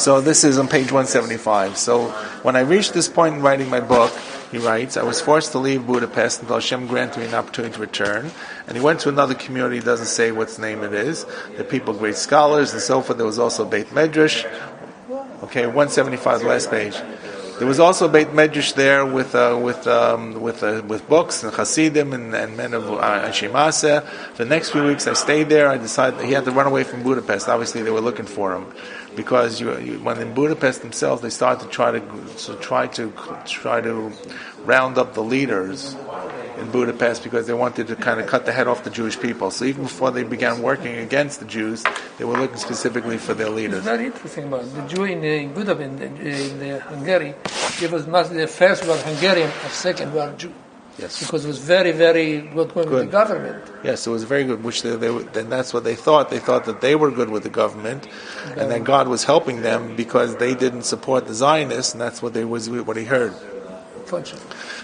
So this is on page 175. So when I reached this point in writing my book, he writes, I was forced to leave Budapest until Hashem granted me an opportunity to return. And he went to another community, he doesn't say what name it is. The people, great scholars and so forth. There was also Beit Medrash. Okay, 175, the last page. There was also a Beit Medrash there with books and Hasidim and men of Anshe Maseh. The next few weeks I stayed there. I decided he had to run away from Budapest. Obviously, they were looking for him because when in Budapest themselves, they started to try to round up the leaders in Budapest because they wanted to kind of cut the head off the Jewish people. So even before they began working against the Jews, they were looking specifically for their leaders. It's very interesting about it. The Jew in Budapest, in Hungary, it was not the first were Hungarian, or second were Jew. Yes. Because it was very, very good with the government. Yes, it was very good, which then that's what they thought. They thought that they were good with the government, and that God was helping them because they didn't support the Zionists, and that's what he heard.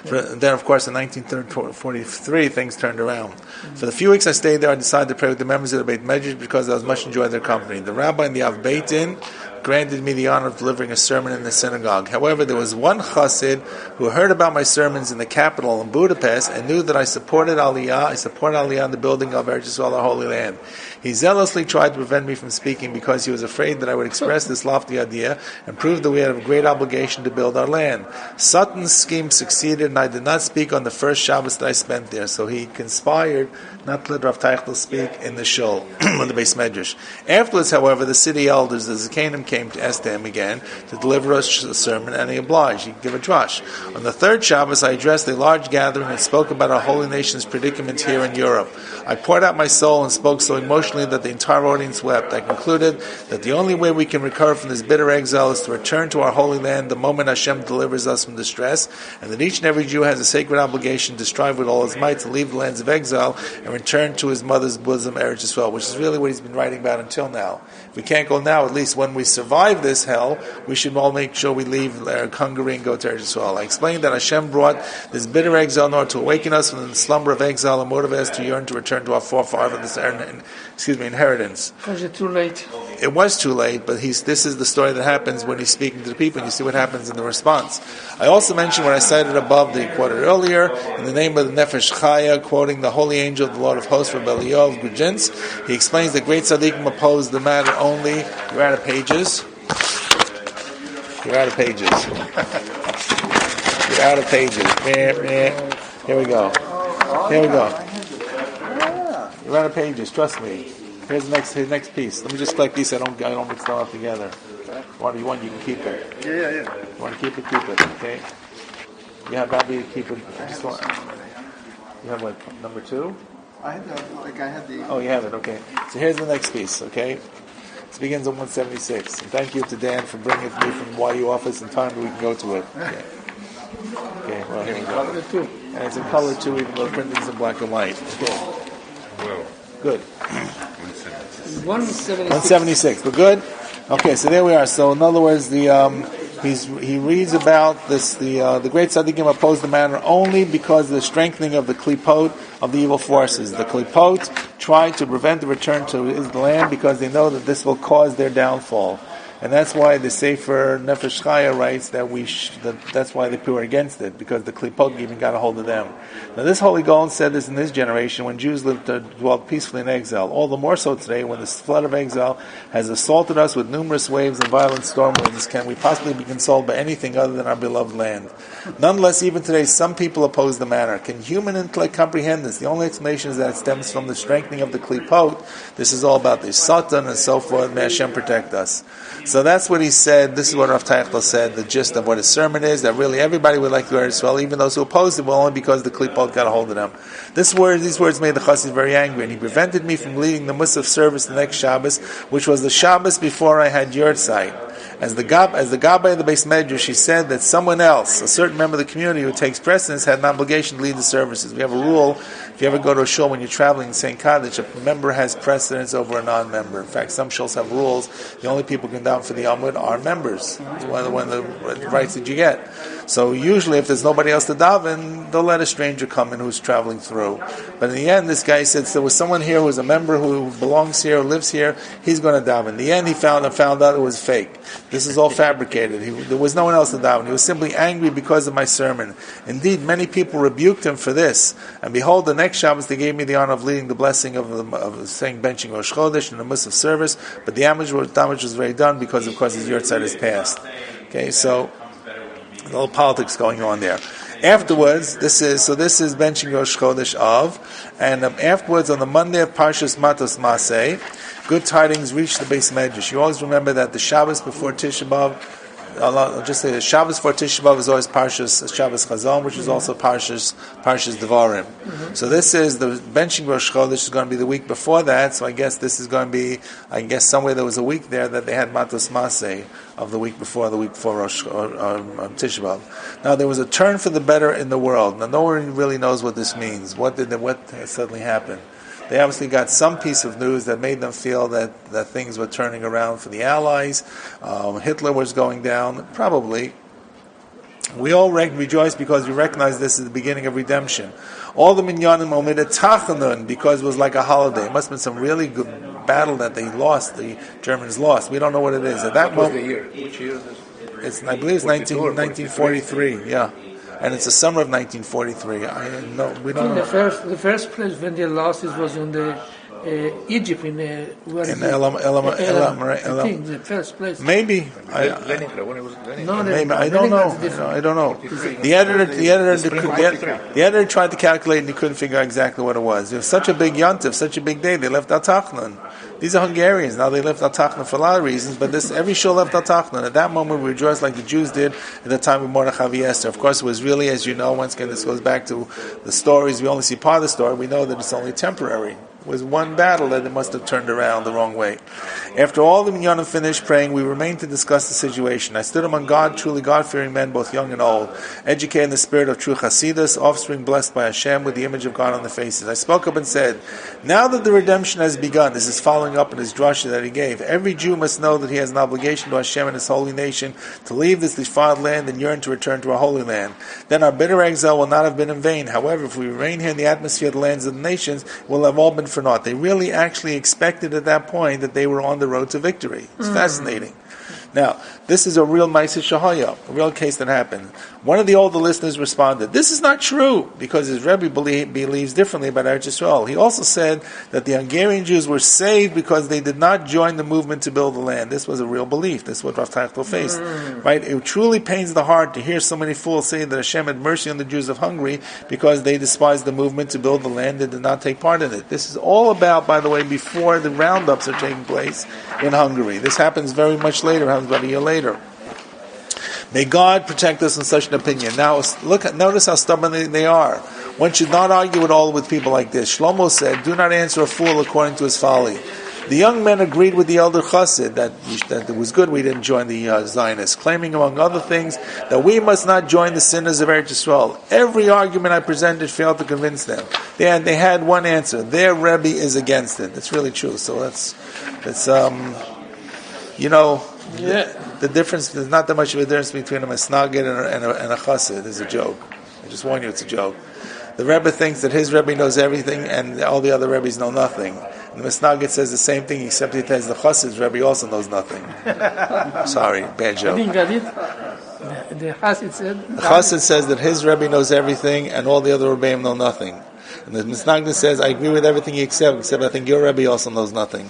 Then, of course, in 1943, things turned around. For the few weeks I stayed there, I decided to pray with the members of the Beit Medrash because I was much enjoyed their company. The rabbi and the Av Beit Din granted me the honor of delivering a sermon in the synagogue. However, there was one chassid who heard about my sermons in the capital in Budapest and knew that I supported Aliyah in the building of Eretz Yisrael, our Holy Land. He zealously tried to prevent me from speaking because he was afraid that I would express this lofty idea and prove that we had a great obligation to build our land. Satan's scheme succeeded, and I did not speak on the first Shabbos that I spent there. So he conspired not to let Rav Teichel speak in the shul, on the Beis Medrash. Afterwards, however, the city elders, the Zakanim, came to ask him again to deliver us a sermon, and he obliged. He gave a drush. On the third Shabbos, I addressed a large gathering and spoke about our holy nation's predicament here in Europe. I poured out my soul and spoke so emotionally that the entire audience wept. I concluded that the only way we can recover from this bitter exile is to return to our holy land the moment Hashem delivers us from distress, and that each and every Jew has a sacred obligation to strive with all his might to leave the lands of exile and return to his mother's bosom, Eretz Yisrael, which is really what he's been writing about until now. If we can't go now, at least when we survive this hell, we should all make sure we leave Hungary and go to Eretz Yisrael. I explained that Hashem brought this bitter exile in order to awaken us from the slumber of exile and motivate us to yearn to return to our forefathers' inheritance. Was it too late? It was too late, but this is the story that happens when he's speaking to the people, and you see what happens in the response. I also mentioned what I cited above, that he quoted earlier, in the name of the Nefesh Chaya, quoting the holy angel of the Lord of Hosts, Rabbi Eliyahu of Gudzinsk. He explains that great tzaddikim oppose the matter only. You're out of pages. You're out of pages. You're out of pages. Here we go. Here we go. You're out of pages. Trust me. Here's the next piece. Let me just collect these. I don't mix them up together. What you want, you can keep it. Yeah. You want to keep it, okay? You have Rabbi keep it. You have what, number 2? I had the. Oh, you have it, okay. So here's the next piece, okay? This begins on 176. And thank you to Dan for bringing it to me from YU office in time that we can go to it. Okay, well, here we go. And it's in color too, even though the printing is in black and white. Okay. Good. 176. We're good? Okay, so there we are. So in other words, he reads about this. The great tzaddikim oppose the matter only because of the strengthening of the klipot of the evil forces. The klipot try to prevent the return to his land because they know that this will cause their downfall. And that's why the Sefer Nefesh Chaya writes that that's why the people are against it, because the Klipot even got a hold of them. Now this Holy Gaon said this in his generation when Jews dwelt peacefully in exile. All the more so today when the flood of exile has assaulted us with numerous waves and violent storm winds. Can we possibly be consoled by anything other than our beloved land? Nonetheless, even today, some people oppose the matter. Can human intellect comprehend this? The only explanation is that it stems from the strengthening of the Klipot. This is all about the Satan and so forth. May Hashem protect us. So that's what he said. This is what Rav Teichel said. The gist of what his sermon is, that really everybody would like to go to Israel, even those who opposed it, well, only because the Klipot got a hold of them. These words made the Chassid very angry, and he prevented me from leading the Musaf service the next Shabbos, which was the Shabbos before I had Yurtzeit. As the Gabbai of the Beis Medrash, he said that someone else, a certain member of the community who takes precedence, had an obligation to lead the services. We have a rule, if you ever go to a shul when you're traveling in St. Kaddish, a member has precedence over a non-member. In fact, some shuls have rules. The only people who can down for the Amud are members. It's one of the rights that you get. So usually if there's nobody else to daven, they'll let a stranger come in who's traveling through. But in the end, this guy said, there was someone here who's a member who belongs here, who lives here, he's going to daven. In the end, he found out it was fake. This is all fabricated. There was no one else to daven. He was simply angry because of my sermon. Indeed, many people rebuked him for this. And behold, the next Shabbos they gave me the honor of leading the blessing of saying benching Rosh Chodesh in the Musaf service. But the damage was very done because, of course, his Yortzeit is passed. Okay, so a little politics going on there. Afterwards, this is benching Rosh Chodesh of, and afterwards on the Monday of Parshas Matos Maseh, good tidings reached the Beis Medrash. You always remember that the Shabbos before Tisha B'Av, I'll just say the Shabbos before Tisha B'Av is always Parshas Shabbos Chazon, which is also Parshas Devarim. Mm-hmm. So this is the benching Rosh Chodesh is going to be the week before that. So I guess this is going to be, somewhere there was a week there that they had Matos Maseh of the week before Rosh Tisha B'Av. Now there was a turn for the better in the world. Now no one really knows what this means. What suddenly happened? They obviously got some piece of news that made them feel that things were turning around for the Allies. Hitler was going down. Probably. We all rejoice because we recognize this is the beginning of redemption. All the minyanim omitted tachanun because it was like a holiday. It must have been some really good battle that they lost. The Germans lost. We don't know what it is. At that moment, which year is this? I believe it's 1943. Yeah. And it's the summer of 1943. We don't know. The first place when they lost it was in the Egypt in Elam, I think the first place. Maybe. Leningrad. When it was Leningrad. No, Maybe. I don't know. The editor tried to calculate and he couldn't figure out exactly what it was. It was such a big yontif, such a big day. They left Al-Tachnan. These are Hungarians. Now they left Al-Tachnan for a lot of reasons, but every shul left Al-Tachnan. At that moment, we rejoiced like the Jews did at the time of Mordechai and Esther. Of course, it was really, as you know, once again, this goes back to the stories. We only see part of the story. We know that it's only temporary. It was one battle that it must have turned around the wrong way. After all the minyanim finished praying, we remained to discuss the situation. I stood among truly God-fearing men, both young and old, educated in the spirit of true Hasidus, offspring blessed by Hashem, with the image of God on their faces. I spoke up and said, now that the redemption has begun, this is following up in his drasha that he gave, every Jew must know that he has an obligation to Hashem and his holy nation to leave this defiled land and yearn to return to our holy land. Then our bitter exile will not have been in vain. However, if we remain here in the atmosphere of the lands of the nations, it will have all been for naught. They really actually expected at that point that they were on the road to victory. It's fascinating. Now, this is a real Ma'aseh Shahaya, a real case that happened. One of the older listeners responded, this is not true, because his Rebbe believes differently about Eretz Yisrael. He also said that the Hungarian Jews were saved because they did not join the movement to build the land. This was a real belief. This is what Rav Tachtel faced. Right? It truly pains the heart to hear so many fools say that Hashem had mercy on the Jews of Hungary because they despised the movement to build the land and did not take part in it. This is all about, by the way, before the roundups are taking place in Hungary. This happens very much later, happens about a year later. May God protect us in such an opinion. Now, notice how stubborn they are. One should not argue at all with people like this. Shlomo said, do not answer a fool according to his folly. The young men agreed with the elder Chassid that it was good we didn't join the Zionists, claiming, among other things, that we must not join the sinners of Eretz Yisrael. Every argument I presented failed to convince them. They had one answer. Their Rebbe is against it. That's really true. So the difference, there's not that much of a difference between a Mesnagid and a Chassid. It's a joke. I just warn you, it's a joke. The Rebbe thinks that his Rebbe knows everything and all the other Rebbes know nothing. And the Mesnagid says the same thing, except he says the Chassid's Rebbe also knows nothing. Sorry, bad joke. The Chassid says that his Rebbe knows everything and all the other Rebbeim know nothing. And the Mesnagid says, I agree with everything you except I think your Rebbe also knows nothing.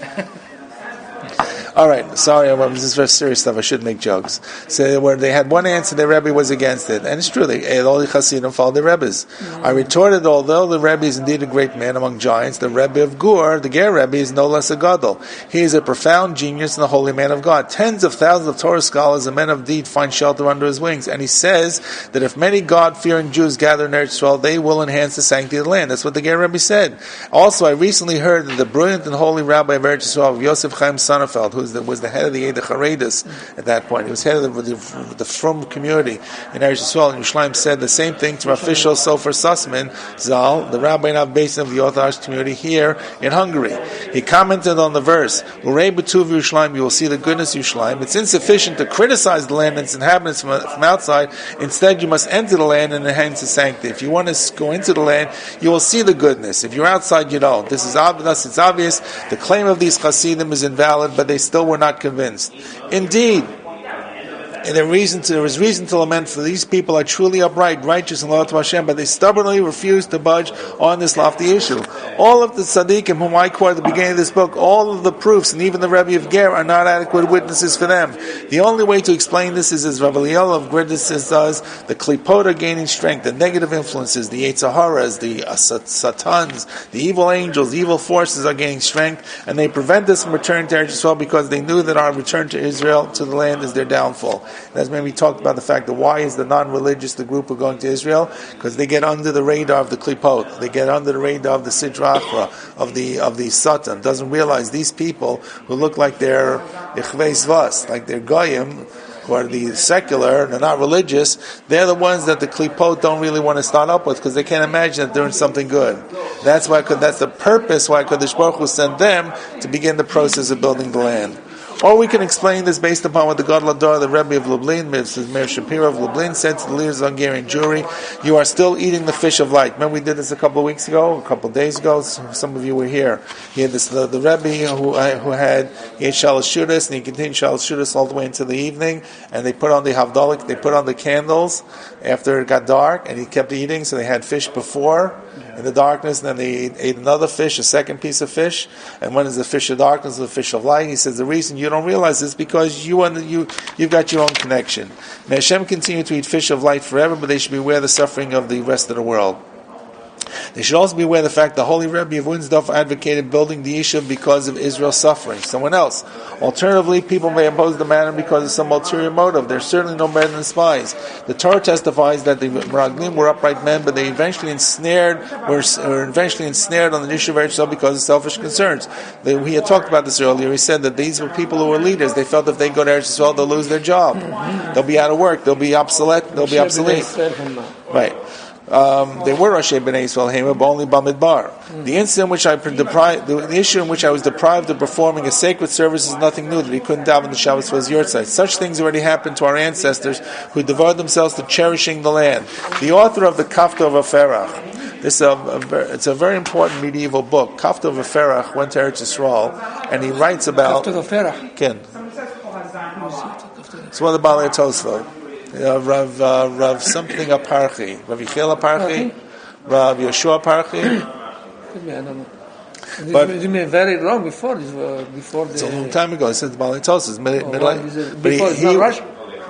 All right, sorry, this is very serious stuff. I should make jokes. So where they had one answer, their Rebbe was against it, and it's true. All the Hasidim followed their Rebbes. I retorted, although the Rebbe is indeed a great man among giants, the Rebbe of Gur, the Ger Rebbe, is no less a gadol. He is a profound genius and a holy man of God. Tens of thousands of Torah scholars and men of deed find shelter under his wings, and he says that if many God-fearing Jews gather in Eretz Yisrael, they will enhance the sanctity of the land. That's what the Ger Rebbe said. Also, I recently heard that the brilliant and holy Rabbi of Eretz Yisrael, Yosef Chaim Sonnenfeld, who was the head of the Eda Charedis at that point. He was head of the Frum community in Eretz Yisrael. And Yerushalayim said the same thing to Rav Fishel Sofer Sussman Zal, the rabbi and Basin of the Orthodox community here in Hungary. He commented on the verse, "Urei b'tuv Yerushalayim," you will see the goodness of Yerushalayim. It's insufficient to criticize the land and its inhabitants from outside. Instead, you must enter the land and enhance its sanctity. If you want to go into the land, you will see the goodness. If you're outside, you don't. This is obvious. It's obvious. The claim of these Hasidim is invalid, but they still were not convinced. Indeed, and there is reason to lament, for these people are truly upright, righteous, and loyal to Hashem, but they stubbornly refuse to budge on this lofty issue. All of the tzaddikim whom I quote at the beginning of this book, all of the proofs, and even the Rebbe of Ger, are not adequate witnesses for them. The only way to explain this is, as Rabbi Eliel of Gridis does, the klipot are gaining strength, the negative influences, the Yetzaharas, the Satans, the evil angels, the evil forces are gaining strength, and they prevent us from returning to Eretz Yisrael because they knew that our return to Israel, to the land, is their downfall. That's when we talked about the fact that why is the non-religious the group who are going to Israel? Because they get under the radar of the klipot, they get under the radar of the sidra achra, of the satan. Doesn't realize these people who look like they're ichvei zvas, like they're goyim, who are the secular, they're not religious. They're the ones that the klipot don't really want to start up with because they can't imagine that they're doing something good. That's the purpose why Kadosh Baruch Hu sent them to begin the process of building the land. Or we can explain this based upon what the Gadol Hador, the Rebbe of Lublin, Meir Shapiro of Lublin, said to the leaders of the Hungarian Jewry: "You are still eating the fish of light." Remember we did this a couple of days ago. Some of you were here. He had this the Rebbe who had Shalosh Shudas, and he continued Shalosh Shudas all the way into the evening. And they put on the Havdalah, they put on the candles after it got dark, and he kept eating. So they had fish before in the darkness, and then they ate another fish, a second piece of fish. And one is the fish of darkness, the fish of light. He says the reason you don't realize this because you've got your own connection. May Hashem continue to eat fish of light forever, but they should be aware of the suffering of the rest of the world. They should also be aware of the fact the Holy Rebbe of Winsdorf advocated building the Yishuv because of Israel's suffering. Someone else. Alternatively, people may oppose the matter because of some ulterior motive. They're certainly no better than spies. The Torah testifies that the Meraglim were upright men, but they were eventually ensnared on the Yishuv of Eretz Yisrael because of selfish concerns. We had talked about this earlier. He said that these were people who were leaders. They felt if they go to Eretz Yisrael, they'll lose their job. They'll be out of work. They'll be obsolete. Right. They were Rashi B'nai Yisrael Hema, but only Bamidbar. The issue in which I was deprived of performing a sacred service is nothing new. That he couldn't daven the Shabbos for his yurtzeit. Such things already happened to our ancestors who devoted themselves to cherishing the land. The author of the Kafta of Aferach, it's a very important medieval book. Kafta of Aferach went to Eretz Yisrael, and he writes about Kafta of Aferach. Ken. It's one of the Balei Tosfot. Rav something Aparchi, Rav Yichel Aparchi, Rav Yeshua Aparchi. I don't know. But it's been very long before this. It's a long time ago. It says Balei Tosfos,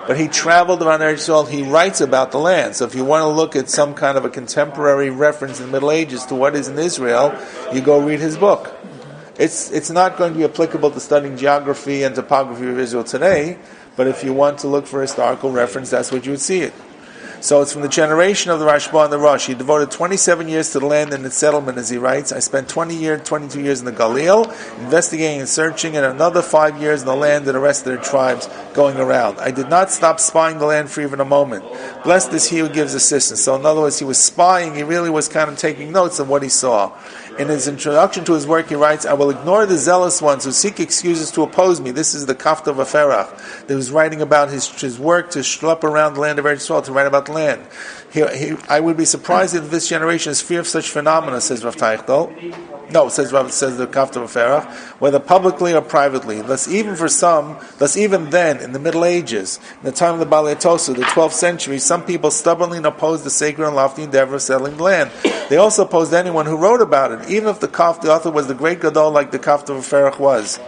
but he traveled around Eretz Yisrael. He writes about the land. So if you want to look at some kind of a contemporary reference in the Middle Ages to what is in Israel, you go read his book. It's not going to be applicable to studying geography and topography of Israel today. But if you want to look for historical reference, that's what you would see it. So it's from the generation of the Rashba and the Rosh. He devoted 27 years to the land and its settlement, as he writes. I spent 22 years in the Galil, investigating and searching, and another 5 years in the land and the rest of their tribes going around. I did not stop spying the land for even a moment. Blessed is he who gives assistance. So in other words, he was spying, he really was kind of taking notes of what he saw. In his introduction to his work, he writes, I will ignore the zealous ones who seek excuses to oppose me. This is the Kafta of Aferach that was writing about his work to schlep around the land of Eretz Yisrael, to write about the land. I would be surprised if this generation is free of such phenomena, says Rav Teichel. No, says the Kafta of Aferach, whether publicly or privately. Thus, even then, in the Middle Ages, in the time of the Balei Tosfos, the 12th century, some people stubbornly opposed the sacred and lofty endeavor of settling the land. They also opposed anyone who wrote about it, even if the author was the great Gadol like the Kafta of Aferach was.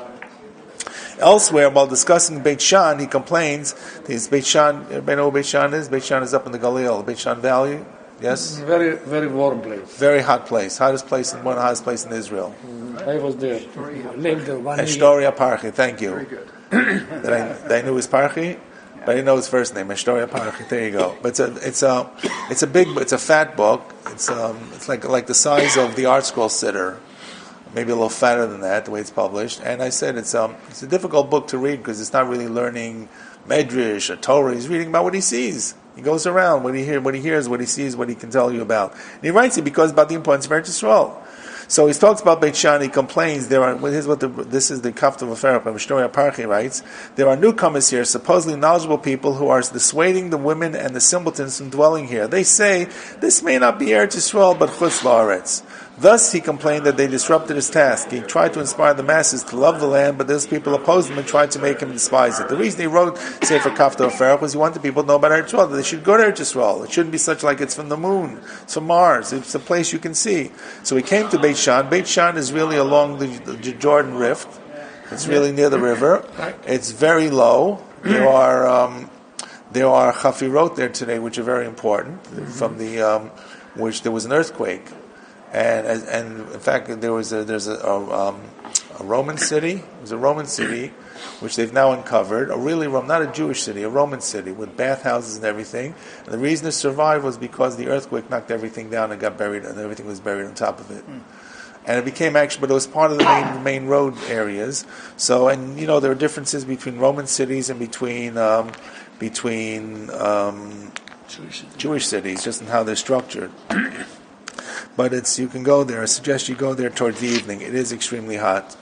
Elsewhere, while discussing Beit Shan, he complains, Beit Shan, everybody know where Beit Shan is? Beit Shan is up in the Galil, Beit Shan Valley. Yes? Very, very warm place. Very hot place. Hottest place, one of the hottest places in Israel. I was there. Lived there 1 year. Eshtoria Parchi, thank you. Very good. that I knew his Parchi, but I didn't know his first name. Eshtoria Parchi, there you go. But it's a fat book. It's like the size of the Art Scroll Sitter. maybe a little fatter than that, the way it's published. And I said it's a difficult book to read because it's not really learning Medrash or Torah. He's reading about what he sees. He goes around what he hears, what he sees, what he can tell you about. And he writes it because about the importance of Eretz Yisrael. So he talks about Beit Shan. He complains this is the Kafta Vaferach. Rabbi Shlomo Parchi writes, there are newcomers here, supposedly knowledgeable people who are dissuading the women and the simpletons from dwelling here. They say this may not be Eretz Yisrael but Chutz La'aretz. Thus he complained that they disrupted his task. He tried to inspire the masses to love the land, but those people opposed him and tried to make him despise it. The reason he wrote Sefer Kafta Vaferach was he wanted people to know about Eretz Yisrael, that they should go to Eretz Yisrael. It shouldn't be such like it's from the moon, it's from Mars. It's a place you can see. So he came to Beit Shan. Beit Shan is really along the Jordan Rift. It's really near the river. It's very low. There are chafirot there today, which are very important. From the which there was an earthquake, and in fact there's a Roman city. It was a Roman city, which they've now uncovered. Not a Jewish city, a Roman city with bathhouses and everything. And the reason it survived was because the earthquake knocked everything down and got buried, and everything was buried on top of it. And it became but it was part of the main road areas. So, and there are differences between Roman cities and between Jewish cities, just in how they're structured. But you can go there. I suggest you go there towards the evening. It is extremely hot.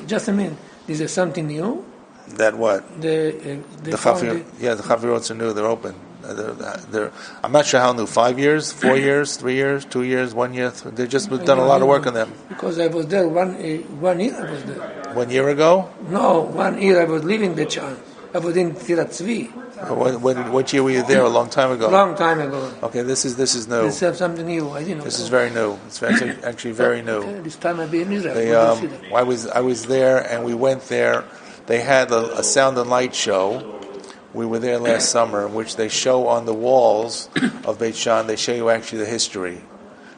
Just a minute. This is something new? That what? The Chavirots are new. They're open. I'm not sure how new. 5 years, 4 years, 3 years, 2 years, 1 year. They've just done a lot of work on them. Because I was there 1 year. I was there. 1 year ago? No, 1 year I was living in Beit Shan. I was in Tirat Tzvi. What year were you there? A long time ago. Long time ago. Okay, this is new. This is something new. I didn't know. This is very new. It's actually very new. Okay, this time I'll be in Israel. I was there, and we went there. They had a sound and light show. We were there last summer, in which they show on the walls of Beit Shan. They show you actually the history.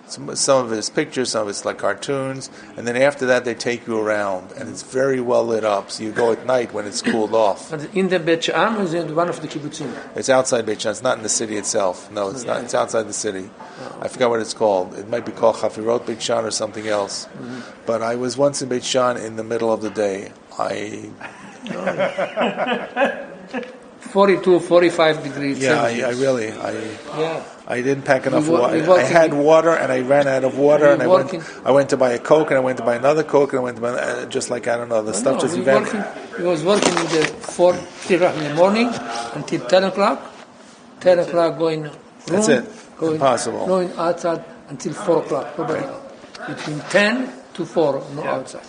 Some of it is pictures, some of it's like cartoons, and then after that they take you around, and it's very well lit up. So you go at night when it's cooled off. But in the Beit Shan, is in one of the kibbutzim? It's outside Beit Shan. It's not in the city itself. No, it's not. It's outside the city. I forgot what it's called. It might be called Chafirot Beit Shan or something else. But I was once in Beit Shan in the middle of the day. 42, 45 degrees. Yeah, I didn't pack enough water. I had water, and I ran out of water, and I went to buy a Coke, and I went to buy another Coke, and I went to buy, just like, I don't know, the stuff just evaporated. He was working in the 4 in the morning until 10 o'clock. 10 o'clock going room. That's it. Impossible. Going outside until 4 o'clock. Nobody. Between 10 to 4, outside.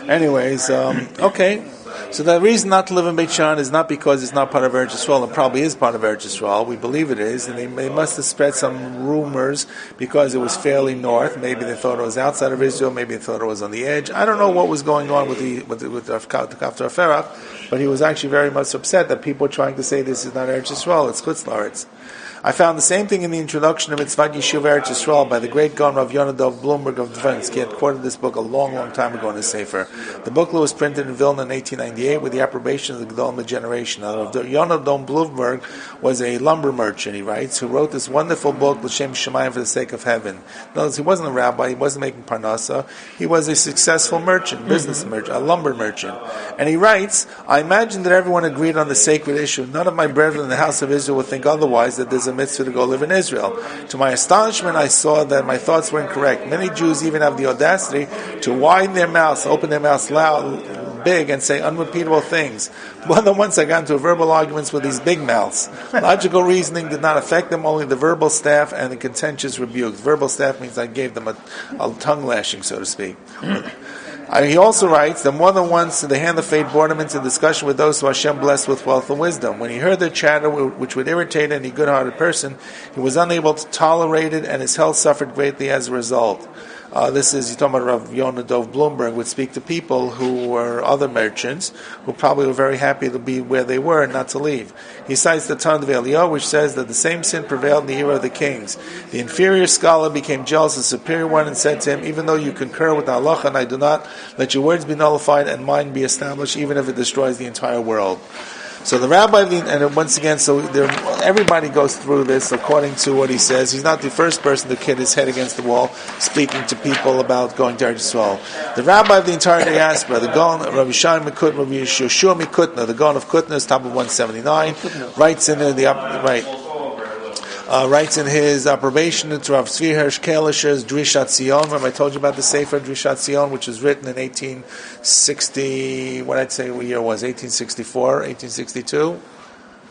Anyways, okay. So the reason not to live in Beit Shan is not because it's not part of Eretz Yisrael. It probably is part of Eretz Yisrael. We believe it is, and they must have spread some rumors because it was fairly north. Maybe they thought it was outside of Israel. Maybe they thought it was on the edge. I don't know what was going on with the Kafta Vaferach, but he was actually very much upset that people were trying to say this is not Eretz Yisrael. It's Chutz La'aretz. I found the same thing in the introduction of Mitzvah Yeshuv Eretz Yisrael by the great Gaon Rav Yonah Bloomberg of Dvinsk. He had quoted this book a long, long time ago in his Sefer. The booklet was printed in Vilna in 1898 with the approbation of the Gedolim generation. Rav Yonah Bloomberg was a lumber merchant, he writes, who wrote this wonderful book, L'Shem Shemayim, for the sake of heaven. In other words, he wasn't a rabbi, he wasn't making parnasa, he was a successful merchant, business merchant, a lumber merchant. And he writes, I imagine that everyone agreed on the sacred issue. None of my brethren in the house of Israel would think otherwise, that there's a mitzvah to go live in Israel. To my astonishment, I saw that my thoughts were incorrect. Many Jews even have the audacity to widen their mouths, open their mouths loud, big, and say unrepeatable things. More than once I got into verbal arguments with these big mouths. Logical reasoning did not affect them, only the verbal staff and the contentious rebukes. Verbal staff means I gave them a tongue lashing, so to speak. He also writes that more than once the hand of fate brought him into discussion with those who Hashem blessed with wealth and wisdom. When he heard their chatter, which would irritate any good-hearted person, he was unable to tolerate it, and his health suffered greatly as a result. This is, you're talking about Rav Yonah Bloomberg would speak to people who were other merchants who probably were very happy to be where they were and not to leave. He cites the Tanakh of Eliyahu, which says that the same sin prevailed in the era of the kings. The inferior scholar became jealous of the superior one and said to him, even though you concur with the halacha and I do not, let your words be nullified and mine be established, even if it destroys the entire world. So the rabbi, and once again, everybody goes through this according to what he says. He's not the first person to hit his head against the wall, speaking to people about going to Eretz Yisrael. The rabbi of the entire diaspora, the Gaon, Rabbi Shai Mikutna, Rabbi Yoshua Mikutna, the Gaon of Kutna, is top of 179, writes in his approbation to Rav Tzvi Hirsch Kalisher's Drishat Zion. Remember I told you about the Sefer Drishat Zion, which was written in 1860, what year was, 1864, 1862?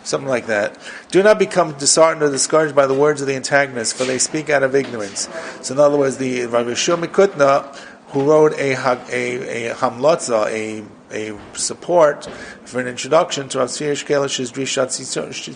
Something like that. Do not become disheartened or discouraged by the words of the antagonists, for they speak out of ignorance. So in other words, the Rav Yoshua Mikutna, who wrote a hamlotza, a support for an introduction to Rav Tzvi Hirsch Kalish's Drishat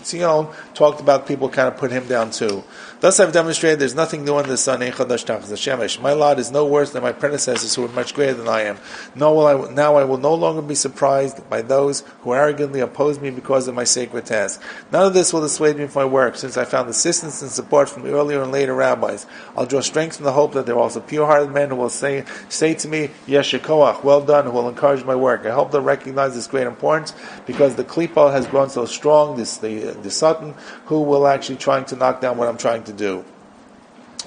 Zion, talked about people kind of put him down too. Thus I've demonstrated there's nothing new under the sun. My lot is no worse than my predecessors who were much greater than I am. Now I will no longer be surprised by those who arrogantly oppose me because of my sacred task. None of this will dissuade me from my work, since I found assistance and support from the earlier and later rabbis. I'll draw strength from the hope that there are also pure-hearted men who will say to me, Yesh Koach, well done, who will encourage my work. I hope they'll recognize this great importance, because the klipa has grown so strong, the Satan, who will actually trying to knock down what I'm trying to do.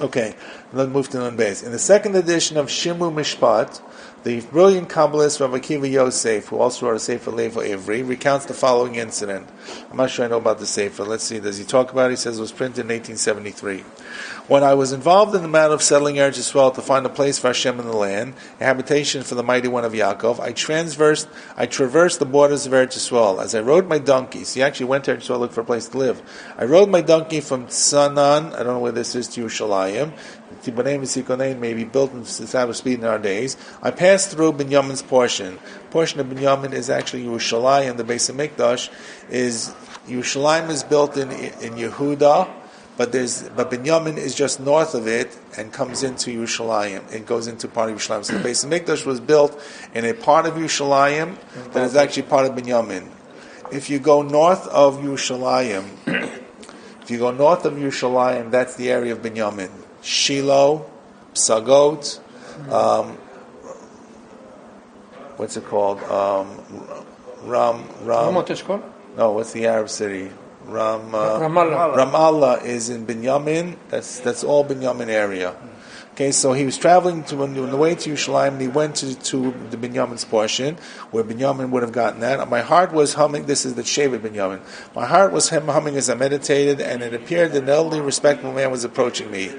Okay, let's move to Nun Beis. In the second edition of Shimu Mishpat, the brilliant Kabbalist Rabbi Akiva Yosef, who also wrote a Sefer Levo Ivri, recounts the following incident. I'm not sure I know about the Sefer. Let's see, does he talk about it? He says it was printed in 1873. When I was involved in the matter of settling Eretz Yisrael to find a place for Hashem in the land, a habitation for the mighty one of Yaakov, I traversed the borders of Eretz Yisrael. As I rode my donkeys, he actually went to Eretz Yisrael to look for a place to live. I rode my donkey from Tzanan, I don't know where this is, to Yerushalayim. Tibaneim and Sikonein may be built and established speed in our days. I passed through Binyamin's portion. Portion of Binyamin is actually Yerushalayim. The Beis Hamikdash is Yerushalayim is built in Yehuda, but Binyamin is just north of it and comes into Yerushalayim. It goes into part of Yerushalayim. So the Beis Hamikdash was built in a part of Yerushalayim that is actually part of Binyamin. If you go north of Yerushalayim, that's the area of Binyamin. Shiloh, Psagot, what's it called? No, what's the Arab city? Ramallah is in Binyamin. That's all Binyamin area. Okay, so he was traveling on the way to Yerushalayim, and he went to the Binyamin's portion, where Binyamin would have gotten that. My heart was humming. This is the Shevet Binyamin. My heart was humming as I meditated, and it appeared that an elderly, respectable man was approaching me.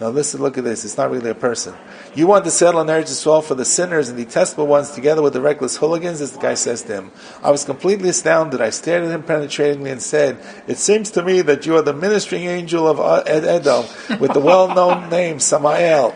Now listen, look at this. It's not really a person. You want to settle in Eretz Yisrael for the sinners and detestable ones together with the reckless hooligans, as the guy says to him. I was completely astounded. I stared at him penetratingly and said, it seems to me that you are the ministering angel of Edom with the well-known name Samael.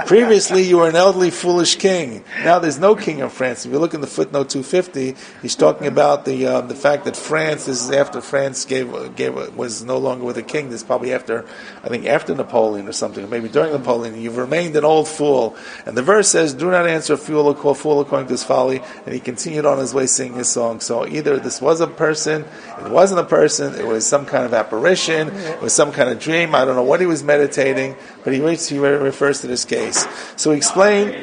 Previously you were an elderly, foolish king. Now there's no king of France. If you look in the footnote 250, he's talking about the fact that France, this is after France was no longer with a king. This is probably after Napoleon or something. Maybe during Napoleon, you've remained an old fool. And the verse says, do not answer a fool according to his folly. And he continued on his way singing his song. So either this was a person, it wasn't a person, it was some kind of apparition, it was some kind of dream. I don't know what he was meditating, but he refers to this case. So he explains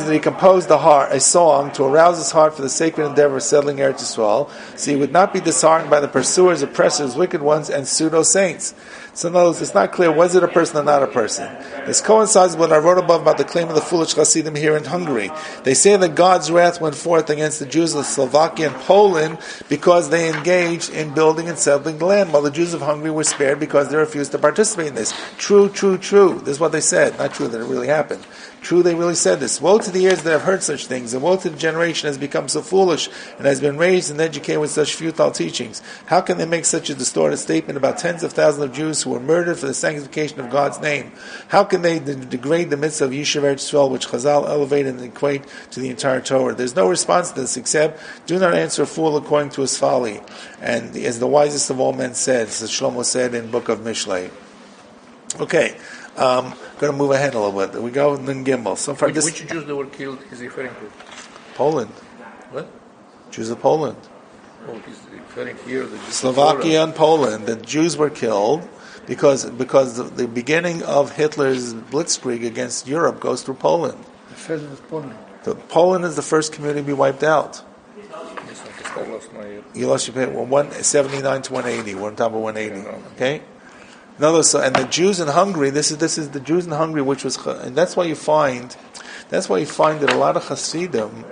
that he composed a song to arouse his heart for the sacred endeavor of settling Eretz Yisrael, so he would not be disheartened by the pursuers, oppressors, wicked ones, and pseudo-saints. So in other words, it's not clear, was it a person or not a person? This coincides with what I wrote above about the claim of the foolish Hasidim here in Hungary. They say that God's wrath went forth against the Jews of Slovakia and Poland because they engaged in building and settling the land, while the Jews of Hungary were spared because they refused to participate in this. True. This is what they said. Not true that it really happened. True, they really said this. Woe to the ears that have heard such things, and woe to the generation that has become so foolish and has been raised and educated with such futile teachings. How can they make such a distorted statement about tens of thousands of Jews who were murdered for the sanctification of God's name? How can they degrade the mitzvah of Yishuv Eretz Yisrael, which Chazal elevated and equate to the entire Torah? There's no response to this except, do not answer a fool according to his folly. And as the wisest of all men said, as Shlomo said in the book of Mishlei. Okay. Going to move ahead a little bit. We go in Gimel. So far, which Jews that were killed is he referring to? Poland. What? Jews of Poland. Oh, he's referring here to Slovakia and Poland. The Jews were killed because the beginning of Hitler's blitzkrieg against Europe goes through Poland. The first was Poland. Poland is the first community to be wiped out. You lost your pay. Well, 179 to 180. We're on top of 180. Okay. Another. So, and the Jews in Hungary. This is the Jews in Hungary, which was, and that's why you find that a lot of Hasidim,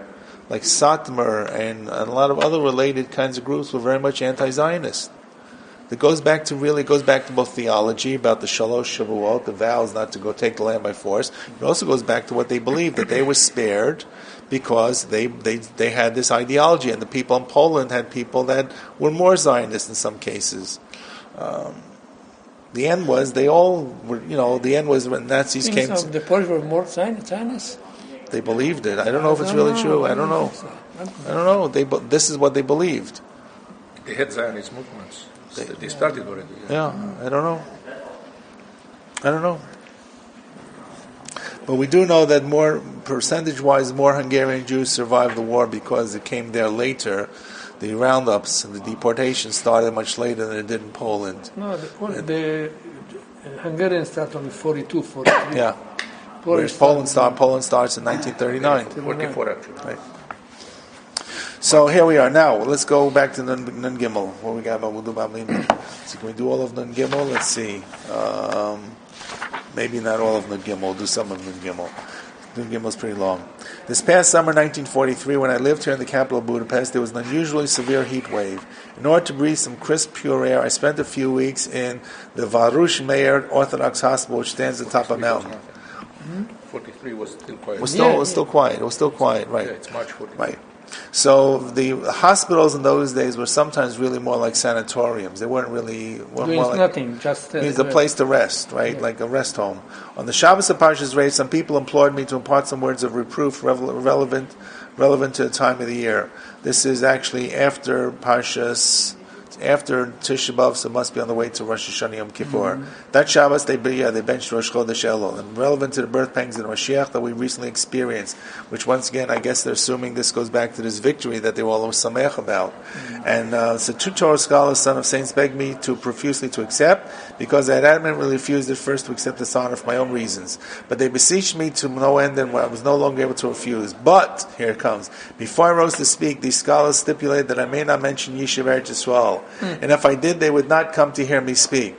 like Satmar and a lot of other related kinds of groups, were very much anti-Zionist. It goes back to both theology about the Shalosh Shavuot, the vows not to go take the land by force. It also goes back to what they believed, that they were spared because they had this ideology, and the people in Poland had people that were more Zionist in some cases. The end was they all were. The end was when Nazis came. So the Polish were more Zionists. They believed it. I don't know if it's really true. I don't know. I don't know. This is what they believed. They had Zionist movements. They started already. Yeah, I don't know. But we do know that percentage-wise, more Hungarian Jews survived the war because it came there later. The roundups and the deportation started much later than it did in Poland. No, the Hungarians started on 42, 43. Yeah. Whereas Poland starts in 1939. 44 actually. Right. So here we are. Now, let's go back to Nun Gimel. What we got about Wudu Bamlim? So can we do all of Nun Gimel? Let's see. Maybe not all of Nun Gimel. We'll do some of Nun Gimel. Nun Gimel is pretty long. This past summer, 1943, when I lived here in the capital of Budapest, there was an unusually severe heat wave. In order to breathe some crisp, pure air, I spent a few weeks in the Varush Meir Orthodox Hospital, which stands at the top of a mountain. 43 was still quiet. It was still quiet, right. Yeah, it's March 43. Right. So the hospitals in those days were sometimes really more like sanatoriums. They weren't really... Doing nothing, just... It's a place to rest, right? Yeah. Like a rest home. On the Shabbos of Parshas Reis, some people implored me to impart some words of reproof relevant to the time of the year. This is actually after Tisha B'Av, so it must be on the way to Rosh Hashanah Yom Kippur. That Shabbos, they benched Rosh Chodesh Elul, and relevant to the birth pangs of the Mashiach that we recently experienced, which once again, I guess they're assuming this goes back to this victory that they were all sameach about. And so two Torah scholars, son of saints, begged me to profusely to accept, because I had adamantly refused at first to accept this honor for my own reasons. But they beseeched me to no end, and I was no longer able to refuse. But, here it comes, before I rose to speak, these scholars stipulated that I may not mention Yishuv Eretz Yisrael. And if I did, they would not come to hear me speak.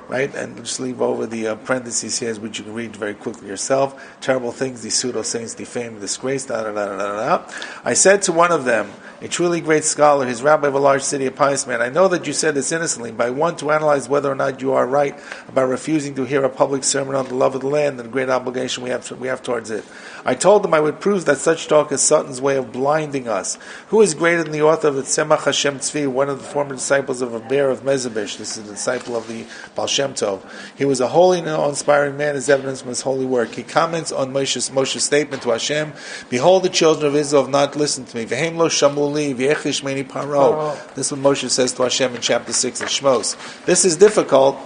Right? And just leave over the parentheses here, which you can read very quickly yourself. Terrible things, these pseudo-saints defame, disgrace, I said to one of them, a truly great scholar, his rabbi of a large city, a pious man, I know that you said this innocently, but I want to analyze whether or not you are right about refusing to hear a public sermon on the love of the land and the great obligation we have towards it. I told them I would prove that such talk is Satan's way of blinding us. Who is greater than the author of the Tzemach Hashem Tzvi, one of the former disciples of a bear of Mezabish? This is a disciple of the Baal Shem Tov. He was a holy and awe-inspiring man as evidence from his holy work. He comments on Moshe's statement to Hashem, behold, the children of Israel have not listened to me. V'hem lo shamu li, v'yechish meni paro. This is what Moshe says to Hashem in chapter 6 of Shmos. This is difficult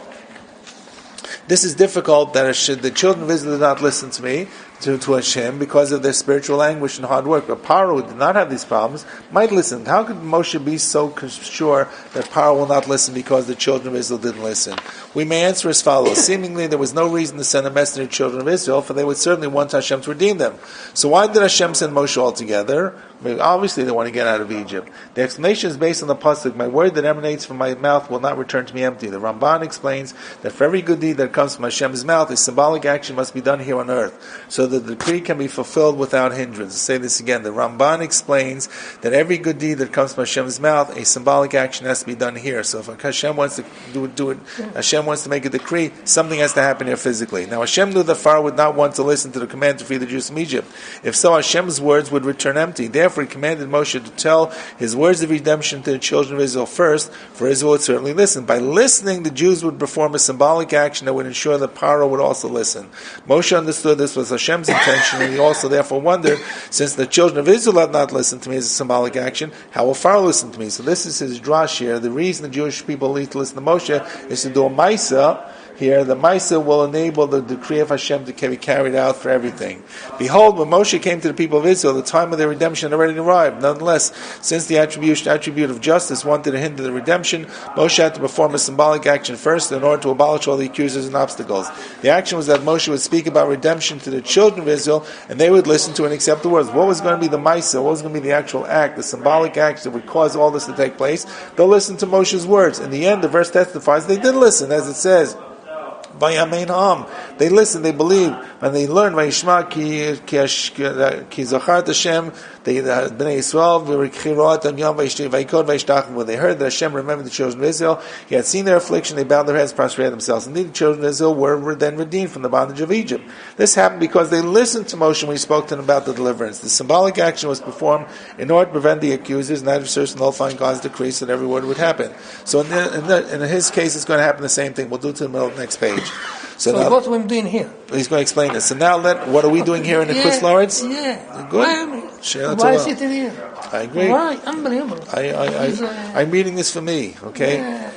that the children of Israel did not listen to me, to Hashem, because of their spiritual anguish and hard work. But Paro, who did not have these problems, might listen. How could Moshe be so sure that Paro will not listen because the children of Israel didn't listen? We may answer as follows. Seemingly, there was no reason to send a messenger to the children of Israel, for they would certainly want Hashem to redeem them. So why did Hashem send Moshe altogether? Obviously, they want to get out of Egypt. The explanation is based on the pasuk, my word that emanates from my mouth will not return to me empty. The Ramban explains that for every good deed that comes from Hashem's mouth, a symbolic action must be done here on earth, so that the decree can be fulfilled without hindrance. I'll say this again. The Ramban explains that every good deed that comes from Hashem's mouth, a symbolic action has to be done here. So if Hashem wants to do it, Hashem wants to make a decree, something has to happen here physically. Now Hashem knew that Pharaoh would not want to listen to the command to free the Jews from Egypt. If so, Hashem's words would return empty. Therefore, He commanded Moshe to tell His words of redemption to the children of Israel first, for Israel would certainly listen. By listening, the Jews would perform a symbolic action that would ensure that Pharaoh would also listen. Moshe understood this was Hashem's intention, and he also therefore wondered, since the children of Israel have not listened to me as a symbolic action, how will Pharaoh listen to me? So this is his drash here. The reason the Jewish people need to listen to Moshe is to do a Maisa. here, the Maisa will enable the decree of Hashem to be carried out for everything. Behold, when Moshe came to the people of Israel, the time of their redemption had already arrived. Nonetheless, since the attribute of justice wanted to hinder the redemption, Moshe had to perform a symbolic action first in order to abolish all the accusers and obstacles. The action was that Moshe would speak about redemption to the children of Israel, and they would listen to and accept the words. What was going to be the Maisa? What was going to be the actual act, the symbolic act that would cause all this to take place? They'll listen to Moshe's words. In the end, the verse testifies they did listen, as it says, they listened, they believed, and they learned. Vayishma ki zachat Hashem. They Bnei Yisrael v'rikhirot yom vayikod vayishtachim. When they heard that Hashem remembered the children of Israel, He had seen their affliction. They bowed their heads, prostrated themselves. Indeed, the children of Israel were then redeemed from the bondage of Egypt. This happened because they listened to Moshe when he spoke to them about the deliverance. The symbolic action was performed in order to prevent the accusers and that of certain nullifying God's decree, so that every word would happen. So in his case, it's going to happen the same thing. We'll do it to the middle of the next page. So now, what we're doing here? He's going to explain this. So now, what are we doing here in the Quds Lords? Yeah. Good. Why is it in here? I agree. Why? Unbelievable. I'm reading this for me. Okay. Yeah.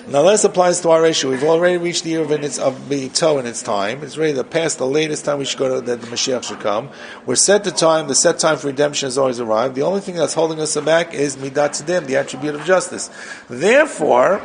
Now this applies to our issue. We've already reached the year of Beito in its time. It's ready to pass the latest time we should go to that the Mashiach should come. We're set the time. The set time for redemption has always arrived. The only thing that's holding us back is Midat Tzedem, the attribute of justice. Therefore,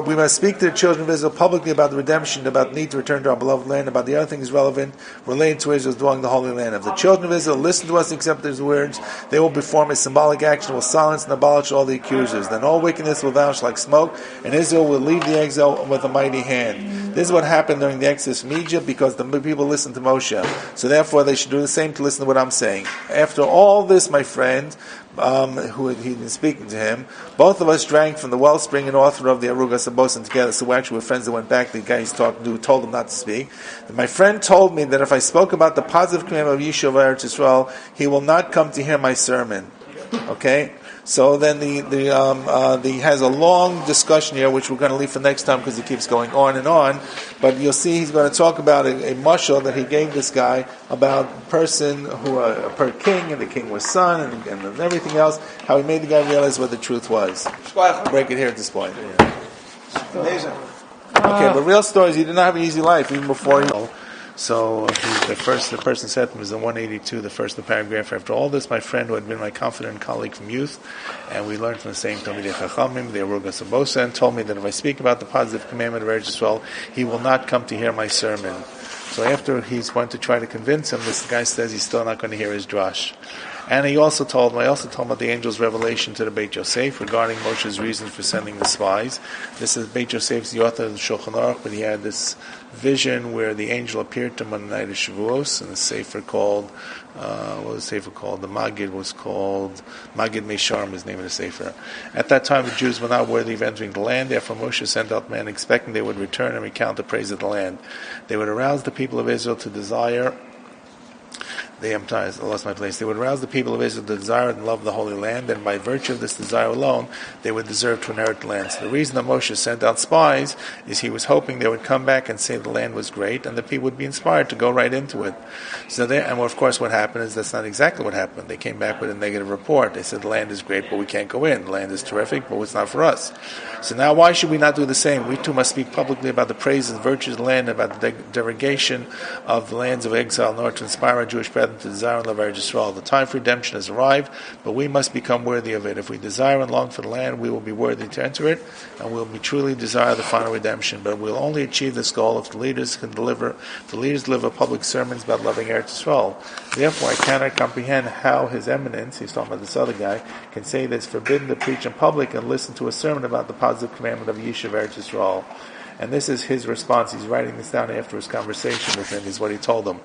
we must speak to the children of Israel publicly about the redemption, about the need to return to our beloved land, about the other things relevant related to Israel's dwelling in the Holy Land. If the children of Israel listen to us and accept His words, they will perform a symbolic action, will silence and abolish all the accusers. Then all wickedness will vanish like smoke, and Israel will leave the exile with a mighty hand. This is what happened during the exodus from Egypt, because the people listened to Moshe. So therefore, they should do the same to listen to what I'm saying. After all this, my friend, who he'd been speaking to him, both of us drank from the wellspring and author of the Arugas and Bosan together. So we actually were friends that went back. The guy he's talking to told him not to speak. And my friend told me that if I spoke about the positive commandment of Yishuv Eretz Yisrael, he will not come to hear my sermon. Okay? So then he has a long discussion here, which we're going to leave for next time because it keeps going on and on. But you'll see he's going to talk about a mashal that he gave this guy about a person per king, and the king was son, and everything else. How he made the guy realize what the truth was. Break it here at this point. Amazing. Okay, but real stories. He did not have an easy life even before he. So the person said to him is in 182, the paragraph. After all this, my friend, who had been my confident colleague from youth, and we learned from the same Talmidei Chachamim, the Arugas Abosa, told me that if I speak about the positive commandment of Eretz Yisrael, he will not come to hear my sermon. So after he's went to try to convince him, this guy says he's still not going to hear his drash. And I also told him about the angel's revelation to the Beit Yosef regarding Moshe's reasons for sending the spies. This is Beit Yosef's the author of the Shulchan Aruch, but he had this vision where the angel appeared to him on the night of Shavuos, and the sefer called, what was the sefer called? The Magid was called, Magid Mesharim was the name of the sefer. At that time, the Jews were not worthy of entering the land. Therefore, Moshe sent out men expecting they would return and recount the praise of the land. They would arouse the people of Israel to desire. I lost my place. They would arouse the people of Israel to desire and love the Holy Land, and by virtue of this desire alone, they would deserve to inherit the land. So the reason that Moshe sent out spies is he was hoping they would come back and say the land was great, and the people would be inspired to go right into it. Of course, what happened is that's not exactly what happened. They came back with a negative report. They said the land is great, but we can't go in. The land is terrific, but it's not for us. So now, why should we not do the same? We too must speak publicly about the praises and virtues of the land, about the derogation of the lands of exile, in order to inspire our Jewish brethren to desire and love Eretz Yisrael. The time for redemption has arrived, but we must become worthy of it. If we desire and long for the land, we will be worthy to enter it, and we will be truly desire the final redemption. But we'll only achieve this goal if the leaders deliver public sermons about loving Eretz Yisrael. Therefore, I cannot comprehend how His Eminence, he's talking about this other guy, can say that it's forbidden to preach in public and listen to a sermon about the positive commandment of Yishuv Eretz Yisrael. And this is his response. He's writing this down after his conversation with him, is what he told him.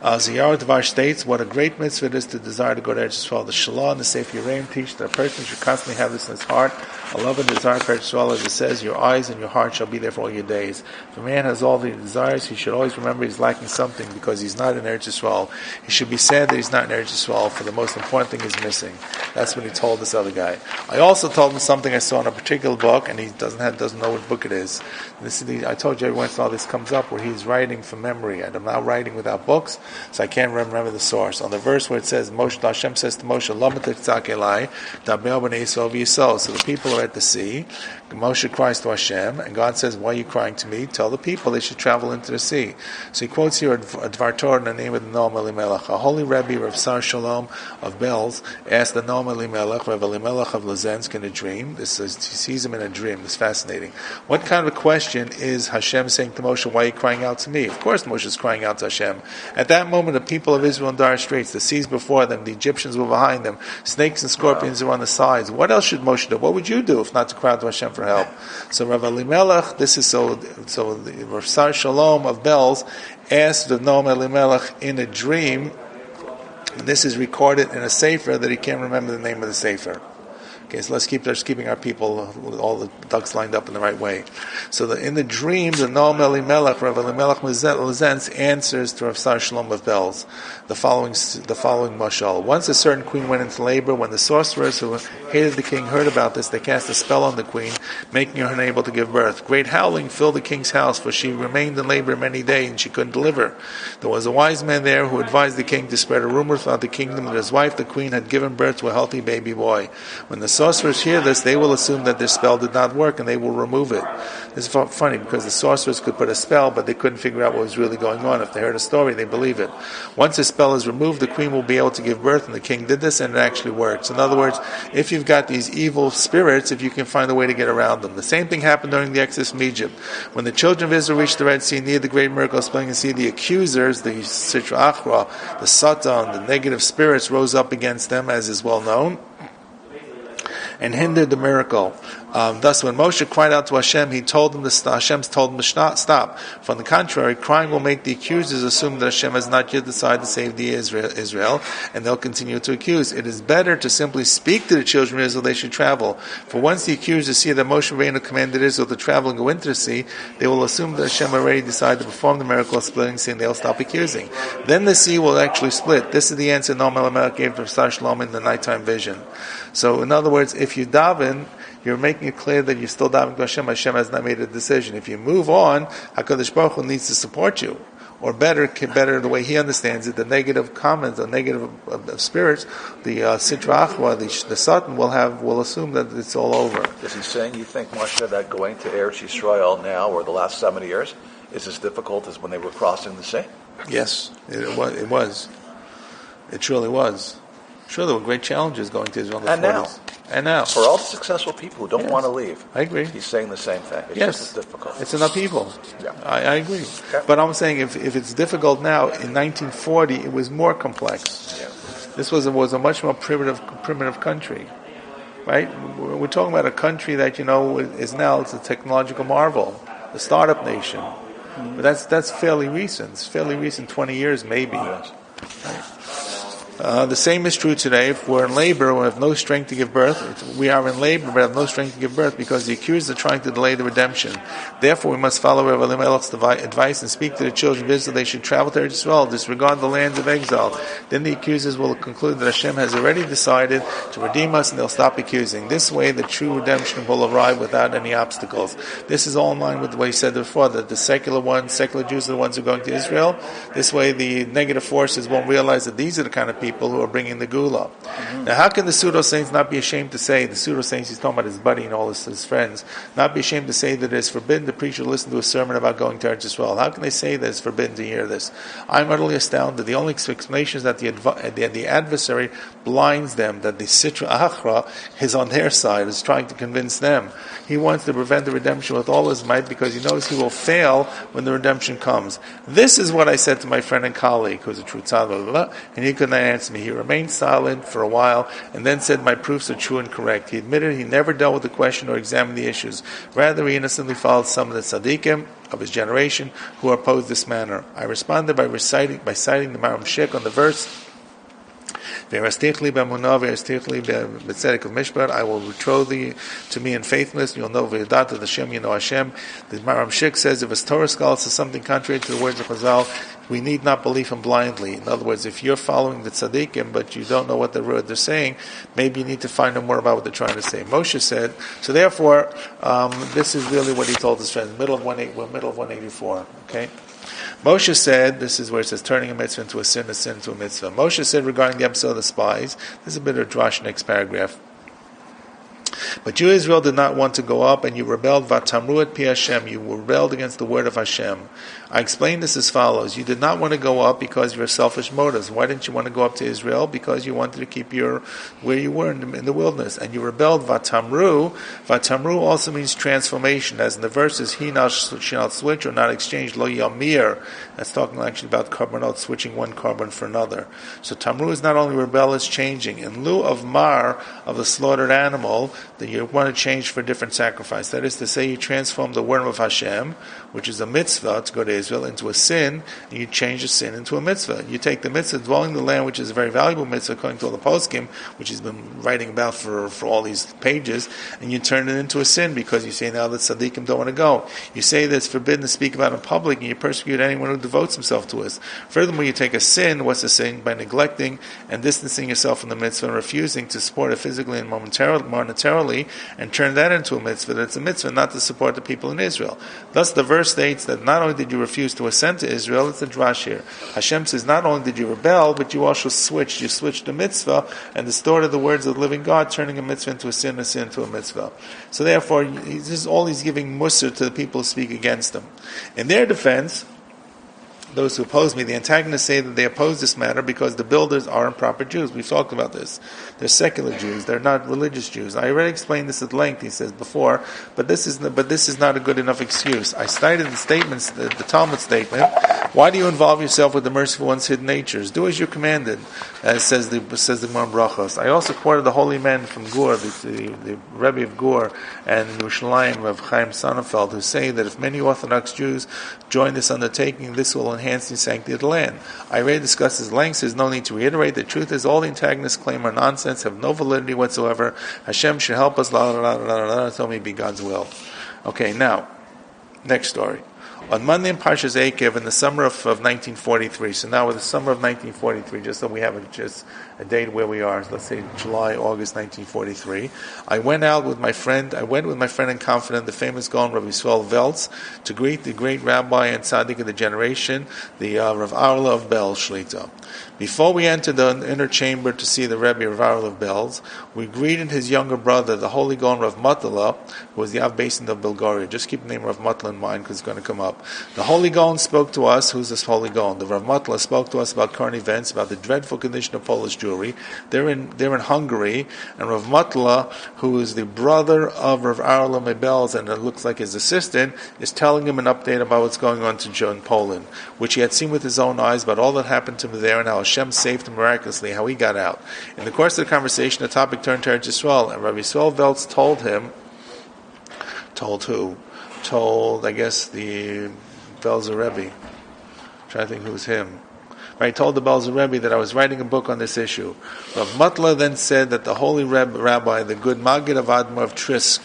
Ziyar Dvar states, what a great mitzvah it is to desire to go to Eretz Yisrael. The Shalah and the Sefer Yereim teach that a person should constantly have this in his heart, a love and desire for Eretz Yisrael, as it says, your eyes and your heart shall be there for all your days. If a man has all the desires, he should always remember he's lacking something because he's not in Eretz Yisrael. He should be sad that he's not in Eretz Yisrael, for the most important thing is missing. That's what he told this other guy. I also told him something I saw in a particular book, and he doesn't know what book it is. I told you every once in a while this comes up where he's writing from memory, and I'm not writing without books. So I can't remember the source. On the verse where it says, Hashem says to Moshe, Lama titzak elai, daber b'nei Yisrael v'Yisrael. So the people are at the sea. Moshe cries to Hashem, and God says, why are you crying to me? Tell the people they should travel into the sea. So he quotes here a Dvar Torah in the name of the Noam Elimelech. A holy Rebbe, Rav Sar Shalom of Belz, asked the Noam Elimelech, Rav Elimelech of Lozensk in a dream. He sees him in a dream. It's fascinating. What kind of a question is Hashem saying to Moshe, why are you crying out to me? Of course Moshe is crying out to Hashem. At that moment, the people of Israel in dire straits, the seas before them, the Egyptians were behind them, snakes and scorpions were on the sides. What else should Moshe do? What would you do if not to cry out to Hashem for help? So Rav Elimelech, this is so the Rav Sar Shalom of Belz asked the Noam Elimelech in a dream, and this is recorded in a sefer that he can't remember the name of the sefer. Okay, so let's keep keeping our people, all the ducks lined up in the right way. So in the dream, the Noam Elimelech, Rav Elimelech Lozensk, answers to Rav Sar Shalom of Belz the following mashal. Once a certain queen went into labor. When the sorcerers who hated the king heard about this, they cast a spell on the queen, making her unable to give birth. Great howling filled the king's house, for she remained in labor many days and she couldn't deliver. There was a wise man there who advised the king to spread a rumor throughout the kingdom that his wife, the queen, had given birth to a healthy baby boy. When the sorcerers hear this, they will assume that their spell did not work and they will remove it. It's funny because the sorcerers could put a spell, but they couldn't figure out what was really going on. If they heard a story, they believe it. Once the spell is removed, the queen will be able to give birth, and the king did this, and it actually works. In other words, if you've got these evil spirits, if you can find a way to get around them. The same thing happened during the exodus from Egypt. When the children of Israel reached the Red Sea, near the great miracle of splitting the sea, the accusers, the Sitra Achra, the Satan, the negative spirits rose up against them, as is well known, and hindered the miracle. Thus, when Moshe cried out to Hashem, Hashem told him to stop. From the contrary, crying will make the accusers assume that Hashem has not yet decided to save the Israel, and they'll continue to accuse. It is better to simply speak to the children of Israel they should travel. For once the accusers see that Moshe Rabbeinu commanded Israel to travel and go into the sea, they will assume that Hashem already decided to perform the miracle of splitting the sea, and they'll stop accusing. Then the sea will actually split. This is the answer Noam Elimelech gave to Sar Shalom in the nighttime vision. So, in other words, if you daven, you're making it clear that you're still davening to Hashem. Hashem has not made a decision. If you move on, HaKadosh Baruch Hu needs to support you. Or better, the way he understands it, the negative comments, the negative of spirits, the Sitra Achra, the Satan will assume that it's all over. Is he saying you think, Moshe, that going to Eretz Yisrael now, or the last 70 years, is as difficult as when they were crossing the sea? Yes, it was. It truly was. Sure, there were great challenges going to Israel in the 40s. And now. For all the successful people who don't want to leave. I agree. He's saying the same thing. It's just as difficult. It's an upheaval. Yeah. I agree. Okay. But I'm saying if it's difficult now, in 1940 it was more complex. Yeah. This was a much more primitive country. Right? We're talking about a country that, is now it's a technological marvel, a startup nation. Mm-hmm. But that's fairly recent. It's fairly recent, 20 years maybe. Yes. Right? The same is true today. If we're in labor, we have no strength to give birth. We are in labor, but have no strength to give birth because the accused are trying to delay the redemption. Therefore, we must follow Rav Elimelech's advice and speak to the children of Israel. They should travel to Eretz Yisrael, disregard the lands of exile. Then the accusers will conclude that Hashem has already decided to redeem us, and they'll stop accusing. This way, the true redemption will arrive without any obstacles. This is all in line with the way he said before, that the secular Jews are the ones who are going to Israel. This way, the negative forces won't realize that these are the kind of people who are bringing the Gula. Mm-hmm. Now, how can the pseudo-saints not be ashamed to say, the pseudo-saints, he's talking about his buddy and all his friends, not be ashamed to say that it is forbidden the preacher to listen to a sermon about going to Eretz Yisrael? How can they say that it's forbidden to hear this? I'm utterly astounded. The only explanation is that the adversary blinds them, that the Sitra Achra is on their side, is trying to convince them. He wants to prevent the redemption with all his might because he knows he will fail when the redemption comes. This is what I said to my friend and colleague, who's a true tzaddik, and he could not answer me. He remained silent for a while and then said my proofs are true and correct. He admitted he never dealt with the question or examined the issues. Rather, he innocently followed some of the tzaddikim of his generation who opposed this manner. I responded by citing the Maram Shik on the verse, I will betroth thee to me in faithfulness. You'll know V'yadata the Hashem, you know Hashem. The Maram Shik says if a Torah scholar says something contrary to the words of Chazal, we need not believe him blindly. In other words, if you're following the tzaddikim but you don't know what they're saying, maybe you need to find out more about what they're trying to say. Moshe said, so therefore, this is really what he told his friends. We're middle of 184. Okay? Moshe said, this is where it says turning a mitzvah into a sin into a mitzvah. Moshe said regarding the episode of the spies, this is a bit of a drash next paragraph. But you, Israel, did not want to go up, and you rebelled, vatamru et pi Hashem, you rebelled against the word of Hashem. I explained this as follows. You did not want to go up because of your selfish motives. Why didn't you want to go up to Israel? Because you wanted to keep where you were in the wilderness. And you rebelled, vatamru. Vatamru also means transformation, as in the verses, he shall not switch or not exchange, lo yamir. That's talking actually about carbonot, switching one carbon for another. So tamru is not only rebel, it's changing. In lieu of mar, of the slaughtered animal, that you want to change for a different sacrifice. That is to say, you transform the word of Hashem, which is a mitzvah to go to Israel, into a sin, and you change the sin into a mitzvah. You take the mitzvah, dwelling in the land, which is a very valuable mitzvah, according to all the poskim, which he's been writing about for all these pages, and you turn it into a sin, because you say now that tzaddikim don't want to go. You say that it's forbidden to speak about in public, and you persecute anyone who devotes himself to us. Furthermore, you take a sin, what's a sin? By neglecting and distancing yourself from the mitzvah, and refusing to support it physically and monetarily, and turn that into a mitzvah. That's a mitzvah not to support the people in Israel. Thus the verse states that not only did you refuse to ascend to Israel, it's a drash here. Hashem says not only did you rebel, but you also switched. You switched the mitzvah and distorted the words of the living God, turning a mitzvah into a sin into a mitzvah. So therefore, this is all he's giving musar to the people who speak against him. In their defense, those who oppose me, the antagonists say that they oppose this matter because the builders are improper Jews. We've talked about this. They're secular Jews. They're not religious Jews. I already explained this at length, he says before, but this is not a good enough excuse. I cited the statements, the Talmud statement. Why do you involve yourself with the merciful one's hidden natures? Do as you're commanded, as says the Gemara Brachos. I also quoted the holy men from Gur, the Rebbe of Gur, and Yerushalayim of Chaim Sonnenfeld, who say that if many Orthodox Jews join this undertaking, this will enhance the sanctity of the land. I already discussed this length, so there's no need to reiterate. The truth is, all the antagonists claim are nonsense, have no validity whatsoever. Hashem should help us, tell me be God's will. Okay, now, next story. On Monday in Parshas Eikev in the summer of 1943, so now with the summer of 1943, just so we have just a date where we are, let's say July, August 1943, I went with my friend and confidant, the famous Gaon Rabbi Swell Veltz, to greet the great rabbi and tzaddik of the generation, the Rav Arla of Bel Shlita. Before we entered the inner chamber to see the Rebbe Rav Arla of Belz, we greeted his younger brother, the holy Gaon Rav Matala, who was the Av Basin of Bulgaria. Just keep the name Rav Matala in mind because it's going to come up. The holy Gaon spoke to us. Who's this holy Gaon? The Rav Matala spoke to us about current events, about the dreadful condition of Polish Jewry. They're in Hungary, and Rav Matala, who is the brother of Rav Arla Belz, and it looks like his assistant, is telling him an update about what's going on in Poland, which he had seen with his own eyes, about all that happened to him there, and how Hashem saved him miraculously, how he got out. In the course of the conversation, the topic turned to Eretz Yisrael, and Rabbi Swell Veltz told who? Told, I guess, the Belzer Rebbe. I'm trying to think who's him. I told the Belzer Rebbe that I was writing a book on this issue. Rav Matla then said that the holy rabbi, the good Maggid of Admar of Trisk,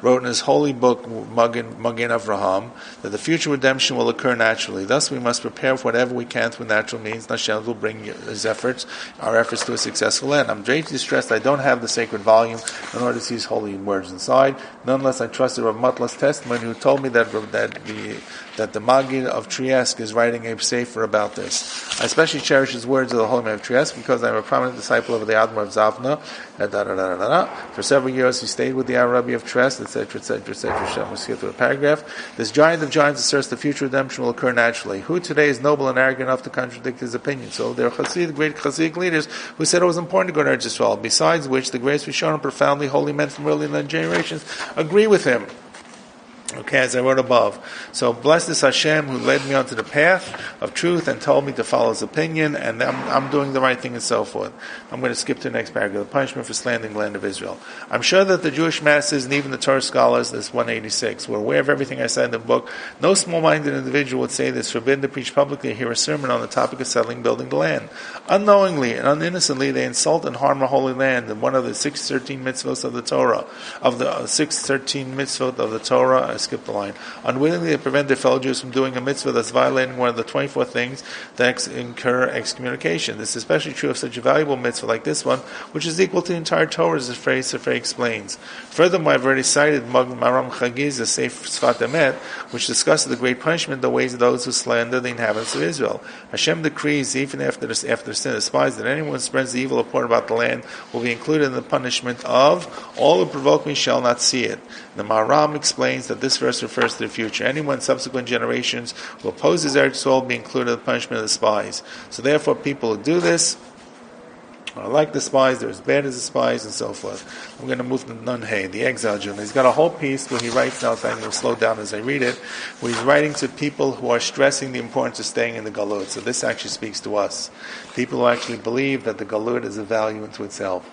wrote in his holy book, Magen Avraham, that the future redemption will occur naturally. Thus we must prepare for whatever we can through natural means. Hashem will bring our efforts to a successful end. I'm greatly distressed I don't have the sacred volume in order to see his holy words inside. Nonetheless, I trusted Rav Matla's testimony, who told me that the Maggid of Trieste is writing a sefer about this. I especially cherish his words of the holy man of Trieste because I'm a prominent disciple of the Admar of Zavna. For several years he stayed with the Arabi of Trieste, etc., etc., etc. Let's get to a paragraph. This giant of giants asserts the future redemption will occur naturally. Who today is noble and arrogant enough to contradict his opinion? So there are great Hasidic leaders who said it was important to go to Eretz Yisrael. Besides which, the greatest Rishonim, profoundly holy men from early generations, agree with him. Okay, as I wrote above. So blessed is Hashem who led me onto the path of truth and told me to follow his opinion, and I'm doing the right thing and so forth. I'm going to skip to the next paragraph. The punishment for slandering the land of Israel. I'm sure that the Jewish masses and even the Torah scholars, this 186, were aware of everything I said in the book. No small-minded individual would say that it's forbidden to preach publicly or hear a sermon on the topic of settling, building the land. Unknowingly and uninnocently, they insult and harm our holy land in one of the 613 mitzvot of the Torah. Of the 613 mitzvot of the Torah, skip the line. Unwillingly they prevent their fellow Jews from doing a mitzvah that's violating one of the 24 things that incur excommunication. This is especially true of such a valuable mitzvah like this one, which is equal to the entire Torah, as the Sefrei explains. Furthermore, I've already cited Maram Chagiz's Sefer Sfat Emet, which discusses the great punishment, the ways of those who slander the inhabitants of Israel. Hashem decrees, even after sin is despised, that anyone who spreads the evil report about the land will be included in the punishment of all who provoke me shall not see it. The Maram explains that this verse refers to the future. Anyone in subsequent generations who opposes Eretz Yisrael will be included in the punishment of the spies. So therefore, people who do this are like the spies, they're as bad as the spies, and so forth. I'm going to move to Nun Hey, the exile Jew. He's got a whole piece where he writes now, so I'm going to slow down as I read it, where he's writing to people who are stressing the importance of staying in the Galut. So this actually speaks to us. People who actually believe that the Galut is a value unto itself.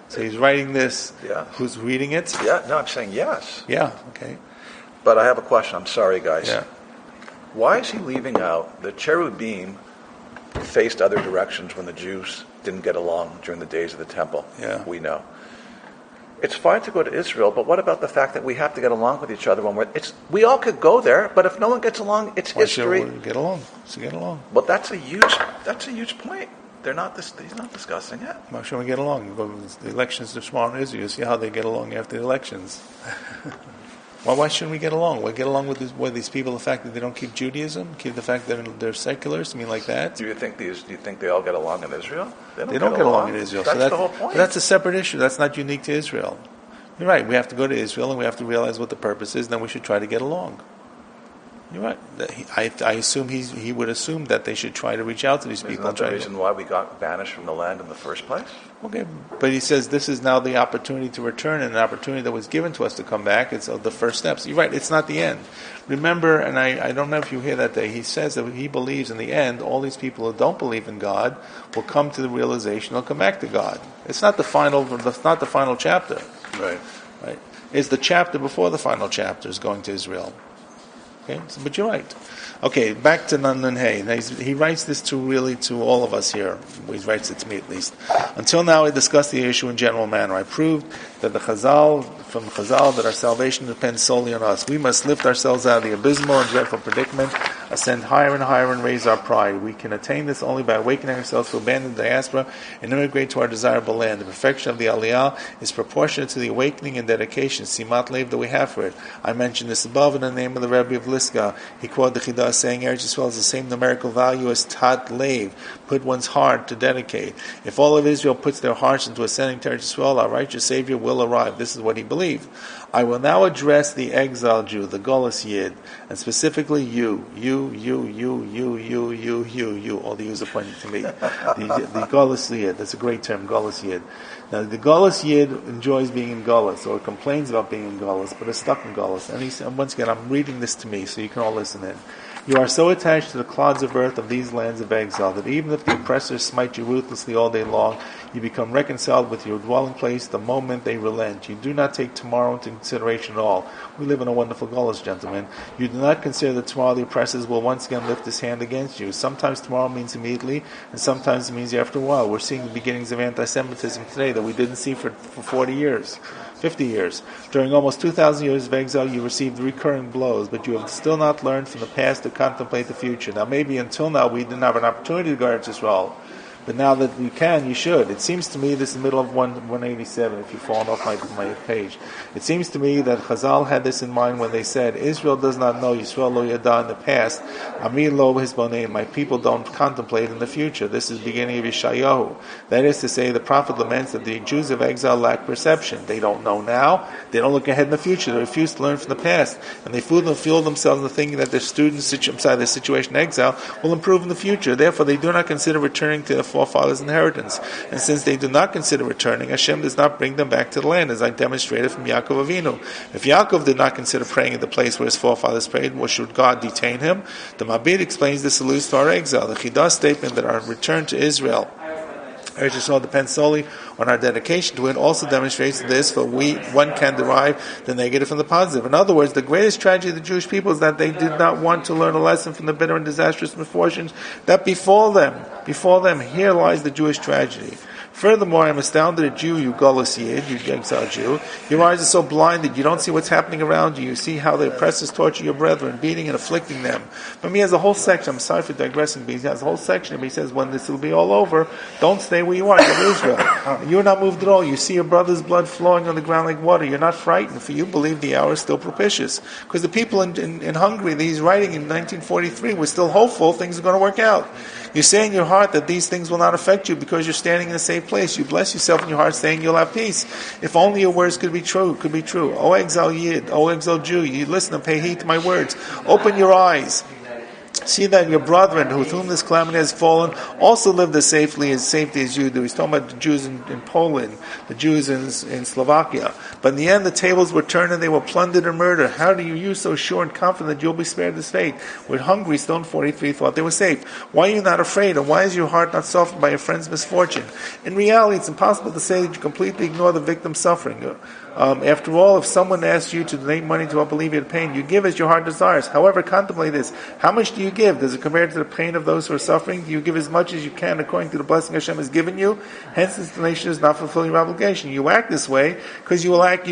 So he's writing this. Yeah. Who's reading it? Yeah, no, I'm saying yes. Yeah, okay. But I have a question. I'm sorry, guys. Yeah. Why is he leaving out the cherubim faced other directions when the Jews didn't get along during the days of the temple? Yeah. We know. It's fine to go to Israel, but what about the fact that we have to get along with each other when we all could go there, but if no one gets along, it's history. Should we get along? So get along. But that's a huge point. He's not discussing it. Why shouldn't we get along? You go to the elections tomorrow in Israel, you see how they get along after the elections. Well, why shouldn't we get along? We get along with these people, the fact that they don't keep Judaism, keep the fact that they're seculars, like that. Do you think they all get along in Israel? They don't get along in Israel. That's so the whole point. That's a separate issue. That's not unique to Israel. You're right. We have to go to Israel and we have to realize what the purpose is, and then we should try to get along. You're right. I assume he would assume that they should try to reach out to these people. Isn't that the reason why we got banished from the land in the first place? Okay, but he says this is now the opportunity to return, and an opportunity that was given to us to come back. It's the first steps. You're right. It's not the end. Remember, and I don't know if you hear that day. He says that he believes in the end, all these people who don't believe in God will come to the realization they'll come back to God. It's not the final. That's not the final chapter. Right. Right. It's the chapter before the final chapter is going to Israel. Okay, but you're right. Okay, back to Nun Hey. He writes this to all of us here. He writes it to me at least. Until now, I discussed the issue in general manner. I proved that from the Chazal, that our salvation depends solely on us. We must lift ourselves out of the abysmal and dreadful predicament, ascend higher and higher, and raise our pride. We can attain this only by awakening ourselves to abandon the diaspora and immigrate to our desirable land. The perfection of the Aliyah is proportionate to the awakening and dedication, simat lev, that we have for it. I mentioned this above in the name of the Rebbe of Liska. He quoted the Chidah saying, Eretz Yisrael is the same numerical value as tat lev, put one's heart to dedicate. If all of Israel puts their hearts into ascending to Eretz Yisrael, our righteous Savior will arrive. This is what he believed. I will now address the exile Jew, the Golas Yid, and specifically you, all the Jews are pointing to me. The Golas Yid, that's a great term, Golas Yid. Now, the Golas Yid enjoys being in Golas, or complains about being in Golas, but is stuck in Golas. And once again, I'm reading this to me, so you can all listen in. You are so attached to the clods of earth of these lands of exile that even if the oppressors smite you ruthlessly all day long, you become reconciled with your dwelling place the moment they relent. You do not take tomorrow into consideration at all. We live in a wonderful Golas, gentlemen. You do not consider that tomorrow the oppressors will once again lift his hand against you. Sometimes tomorrow means immediately, and sometimes it means after a while. We're seeing the beginnings of anti-Semitism today that we didn't see for 40 years. 50 years. During almost 2,000 years of exile, you received recurring blows, but you have still not learned from the past to contemplate the future. Now, maybe until now we didn't have an opportunity to go to Israel, but now that you can, you should. It seems to me, this is the middle of 187, if you've fallen off my page. It seems to me that Chazal had this in mind when they said, Israel does not know Yisrael lo yada in the past, Ami lo hisbonein, my people don't contemplate in the future. This is the beginning of Yeshayahu. That is to say, the prophet laments that the Jews of exile lack perception. They don't know now, they don't look ahead in the future, they refuse to learn from the past, and they fool themselves into thinking that their their situation in exile will improve in the future. Therefore, they do not consider returning to their forefathers' inheritance. And since they do not consider returning, Hashem does not bring them back to the land, as I demonstrated from Yaakov Avinu. If Yaakov did not consider praying at the place where his forefathers prayed, well, should God detain him? The Mabid explains this alludes to our exile. The Chidah statement that our return to Israel, Eretz Yisrael, depends solely on our dedication to it, also demonstrates this, for one can derive the negative from the positive. In other words, the greatest tragedy of the Jewish people is that they did not want to learn a lesson from the bitter and disastrous misfortunes that befall them. Here lies the Jewish tragedy. Furthermore, I am astounded at you, you gullus Yid, you exile Jew. Your eyes are so blinded, you don't see what's happening around you. You see how the oppressors torture your brethren, beating and afflicting them. But he has a whole section, I'm sorry for digressing, but he has a whole section, and he says, when this will be all over, don't stay where you are, you're in Israel. You're not moved at all. You see your brother's blood flowing on the ground like water. You're not frightened, for you believe the hour is still propitious. Because the people in Hungary that he's writing in 1943 were still hopeful things are going to work out. You say in your heart that these things will not affect you because you're standing in a safe place. You bless yourself in your heart saying you'll have peace. If only your words could be true. O exile Yid, O exile Jew, you listen and pay heed to my words. Open your eyes. See that your brethren, with whom this calamity has fallen, also lived as safety as you do. He's talking about the Jews in Poland, the Jews in Slovakia. But in the end, the tables were turned and they were plundered and murdered. How do you so sure and confident that you'll be spared this fate? With Hungary, Stone 43 thought they were safe. Why are you not afraid? And why is your heart not softened by your friend's misfortune? In reality, it's impossible to say that you completely ignore the victim's suffering. After all, if someone asks you to donate money to help alleviate pain, you give as your heart desires. However, contemplate this. How much do you give? Does it compare to the pain of those who are suffering? Do you give as much as you can according to the blessing Hashem has given you? Hence, this donation does not fulfill your obligation. You act this way because you lack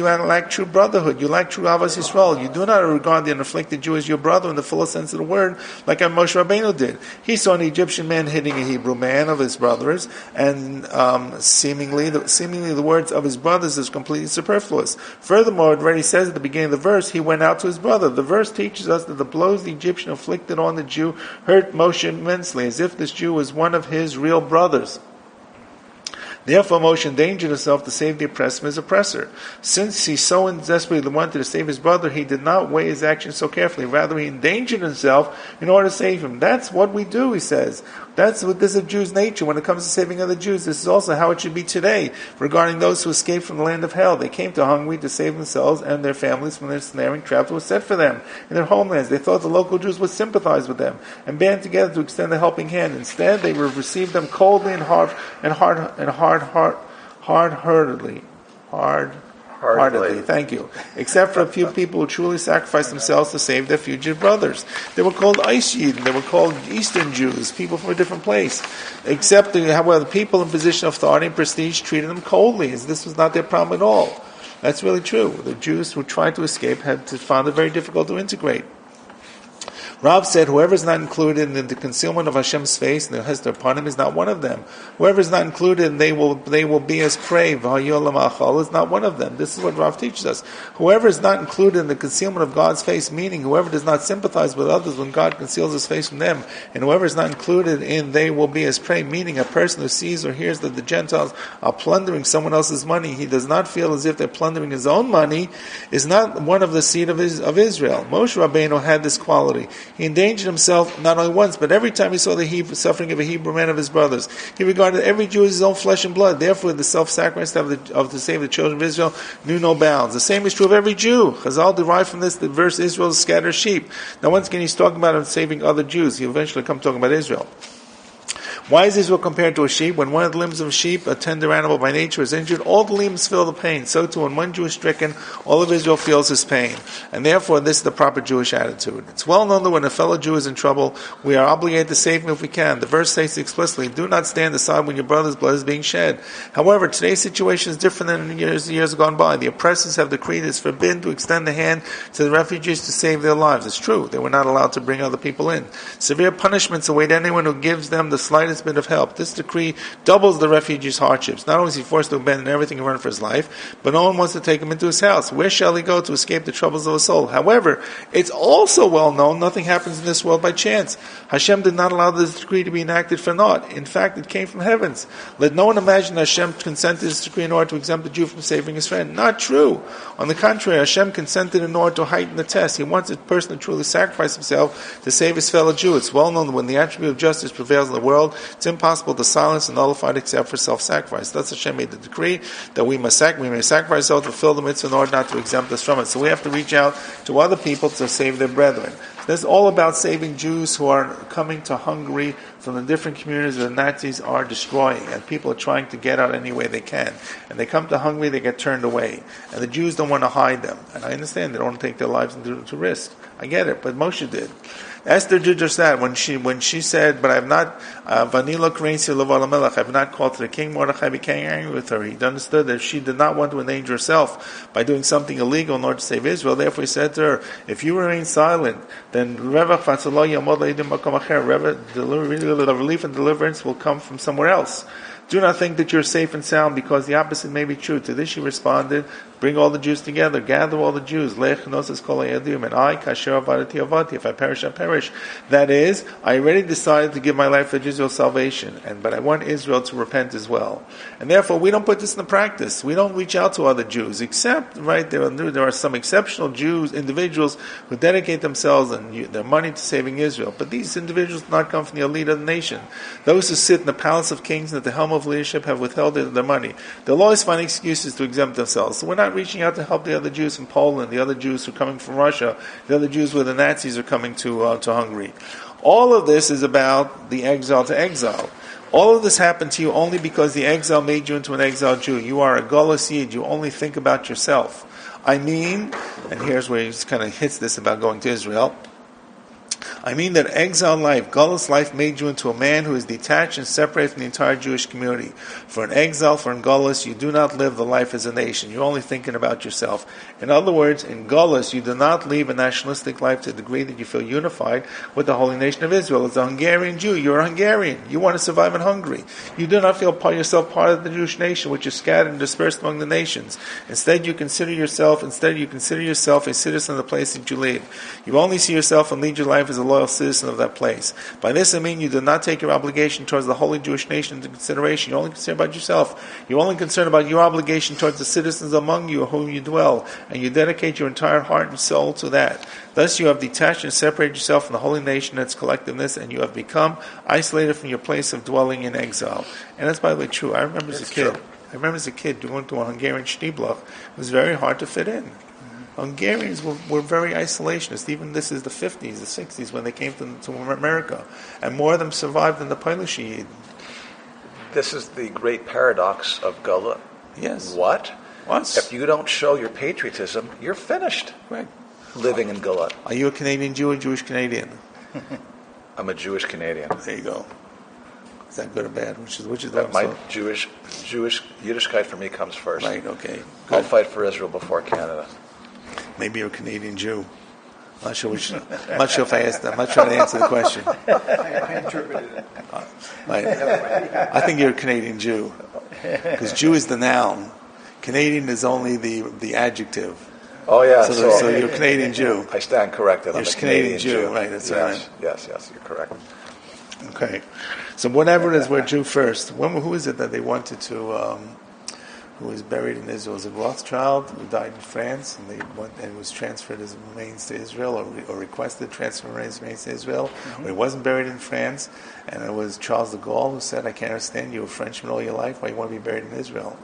true brotherhood. You lack true Avos Yisrael. You do not regard the unafflicted Jew as your brother in the fullest sense of the word, like Em Moshe Rabbeinu did. He saw an Egyptian man hitting a Hebrew man of his brothers, and seemingly the words of his brothers is completely superfluous. Furthermore, it already says at the beginning of the verse, he went out to his brother. The verse teaches us that the blows the Egyptian inflicted on the Jew hurt Moshe immensely, as if this Jew was one of his real brothers. Therefore, Moshe endangered himself to save the oppressed from his oppressor. Since he so desperately wanted to save his brother, he did not weigh his actions so carefully. Rather, he endangered himself in order to save him. That's what we do, he says. This is a Jew's nature when it comes to saving other Jews. This is also how it should be today regarding those who escaped from the land of hell. They came to Hungary to save themselves and their families from their snaring traps that was set for them in their homelands. They thought the local Jews would sympathize with them and band together to extend a helping hand. Instead, they received them coldly and hard-heartedly. Thank you. Except for a few people who truly sacrificed themselves to save their fugitive brothers. They were called Ice Yidden. They were called Eastern Jews, people from a different place. Except, however, the people in position of authority and prestige treated them coldly, as this was not their problem at all. That's really true. The Jews who tried to escape found it very difficult to integrate. Rav said, whoever is not included in the concealment of Hashem's face and the hester upon him is not one of them. Whoever is not included, they will be as prey. Is not one of them. This is what Rav teaches us. Whoever is not included in the concealment of God's face, meaning whoever does not sympathize with others when God conceals his face from them, and whoever is not included in they will be as prey, meaning a person who sees or hears that the Gentiles are plundering someone else's money, he does not feel as if they're plundering his own money, is not one of the seed of Israel. Moshe Rabbeinu had this quality. He endangered himself not only once, but every time he saw the suffering of a Hebrew man of his brothers. He regarded every Jew as his own flesh and blood. Therefore, the self-sacrifice to save the children of Israel knew no bounds. The same is true of every Jew. Chazal derived from this the verse, Israel scatters sheep. Now, once again, he's talking about saving other Jews. He'll eventually come talking about Israel. Why is Israel compared to a sheep? When one of the limbs of a sheep, a tender animal by nature, is injured, all the limbs feel the pain. So too, when one Jew is stricken, all of Israel feels his pain. And therefore, this is the proper Jewish attitude. It's well known that when a fellow Jew is in trouble, we are obligated to save him if we can. The verse states explicitly, do not stand aside when your brother's blood is being shed. However, today's situation is different than in years gone by. The oppressors have decreed it is forbidden to extend the hand to the refugees to save their lives. It's true. They were not allowed to bring other people in. Severe punishments await anyone who gives them the slightest bit of help. This decree doubles the refugee's hardships. Not only is he forced to abandon everything and run for his life, but no one wants to take him into his house. Where shall he go to escape the troubles of a soul? However, it's also well known nothing happens in this world by chance. Hashem did not allow this decree to be enacted for naught. In fact, it came from heavens. Let no one imagine Hashem consented this decree in order to exempt the Jew from saving his friend. Not true. On the contrary, Hashem consented in order to heighten the test. He wants a person to truly sacrifice himself to save his fellow Jew. It's well known that when the attribute of justice prevails in the world, it's impossible to silence and nullify it except for self-sacrifice. Thus Hashem made the decree that we may sacrifice ourselves to fulfill the mitzvah in order not to exempt us from it. So we have to reach out to other people to save their brethren. This is all about saving Jews who are coming to Hungary from the different communities that the Nazis are destroying, and people are trying to get out any way they can. And they come to Hungary, they get turned away. And the Jews don't want to hide them. And I understand they don't want to take their lives into risk. I get it, but Moshe did. Esther did just that when she said, "But I have not vanila krensi leval I have not called to the king." Mordechai became angry with her. He understood that she did not want to endanger herself by doing something illegal in order to save Israel. Therefore, he said to her, "If you remain silent, then the relief and deliverance will come from somewhere else. Do not think that you're safe and sound, because the opposite may be true." To this she responded, "Bring all the Jews together, gather all the Jews. And I, kasher avadati avati, if I perish, I perish. That is, I already decided to give my life for Israel's salvation, but I want Israel to repent as well. And therefore, we don't put this into practice. We don't reach out to other Jews, except, right, there are some exceptional Jews, individuals who dedicate themselves and their money to saving Israel. But these individuals do not come from the elite of the nation. Those who sit in the palace of kings and at the helm of leadership have withheld their money. They'll always find excuses to exempt themselves. So we're not reaching out to help the other Jews in Poland, the other Jews who are coming from Russia, the other Jews where the Nazis are coming to Hungary. All of this is about the exile to exile. All of this happened to you only because the exile made you into an exiled Jew. You are a Golos Yid. You only think about yourself. I mean, and here's where he kind of hits this about going to Israel. I mean that exile life, Golos life, made you into a man who is detached and separated from the entire Jewish community. For an exile, for an Golos, you do not live the life as a nation. You're only thinking about yourself. In other words, in Golos, you do not live a nationalistic life to the degree that you feel unified with the holy nation of Israel. As a Hungarian Jew, you're a Hungarian. You want to survive in Hungary. You do not feel yourself part of the Jewish nation, which is scattered and dispersed among the nations. Instead, you consider yourself a citizen of the place that you live. You only see yourself and lead your life as a loyal citizen of that place. By this I mean you do not take your obligation towards the holy Jewish nation into consideration. You only concern about yourself. You only concern about your obligation towards the citizens among you whom you dwell, and you dedicate your entire heart and soul to that. Thus you have detached and separated yourself from the holy nation and its collectiveness, and you have become isolated from your place of dwelling in exile. And that's, by the way, true. I remember as a kid going to a Hungarian shtibloch. It was very hard to fit in. Hungarians were very isolationist. Even this is the 50s, the 60s, when they came to America. And more of them survived than the Polish Yid. This is the great paradox of Gula. Yes. What? What? If you don't show your patriotism, you're finished. Right. Living in Gula. Are you a Canadian Jew or Jewish Canadian? I'm a Jewish Canadian. There you go. Is that good or bad? Which is my Jewish Yiddishkeit for me comes first. Right. Okay. Good. I'll fight for Israel before Canada. Maybe you're a Canadian Jew. I'm not sure if I asked that. I'm not sure to answer the question. I interpreted it. I think you're a Canadian Jew. Because Jew is the noun. Canadian is only the adjective. Oh, yeah. So you're a Canadian Jew. I stand corrected. You're I'm a Canadian Jew. Right, that's right. Yes, you're correct. Okay. So whatever it is, we're Jew first. Who is it that they wanted to... who was buried in Israel? It was a Rothschild who died in France, and was transferred his remains to Israel, or requested transfer his remains to Israel. Mm-hmm. But he wasn't buried in France, and it was Charles de Gaulle who said, "I can't understand, you were a Frenchman all your life, why you want to be buried in Israel?"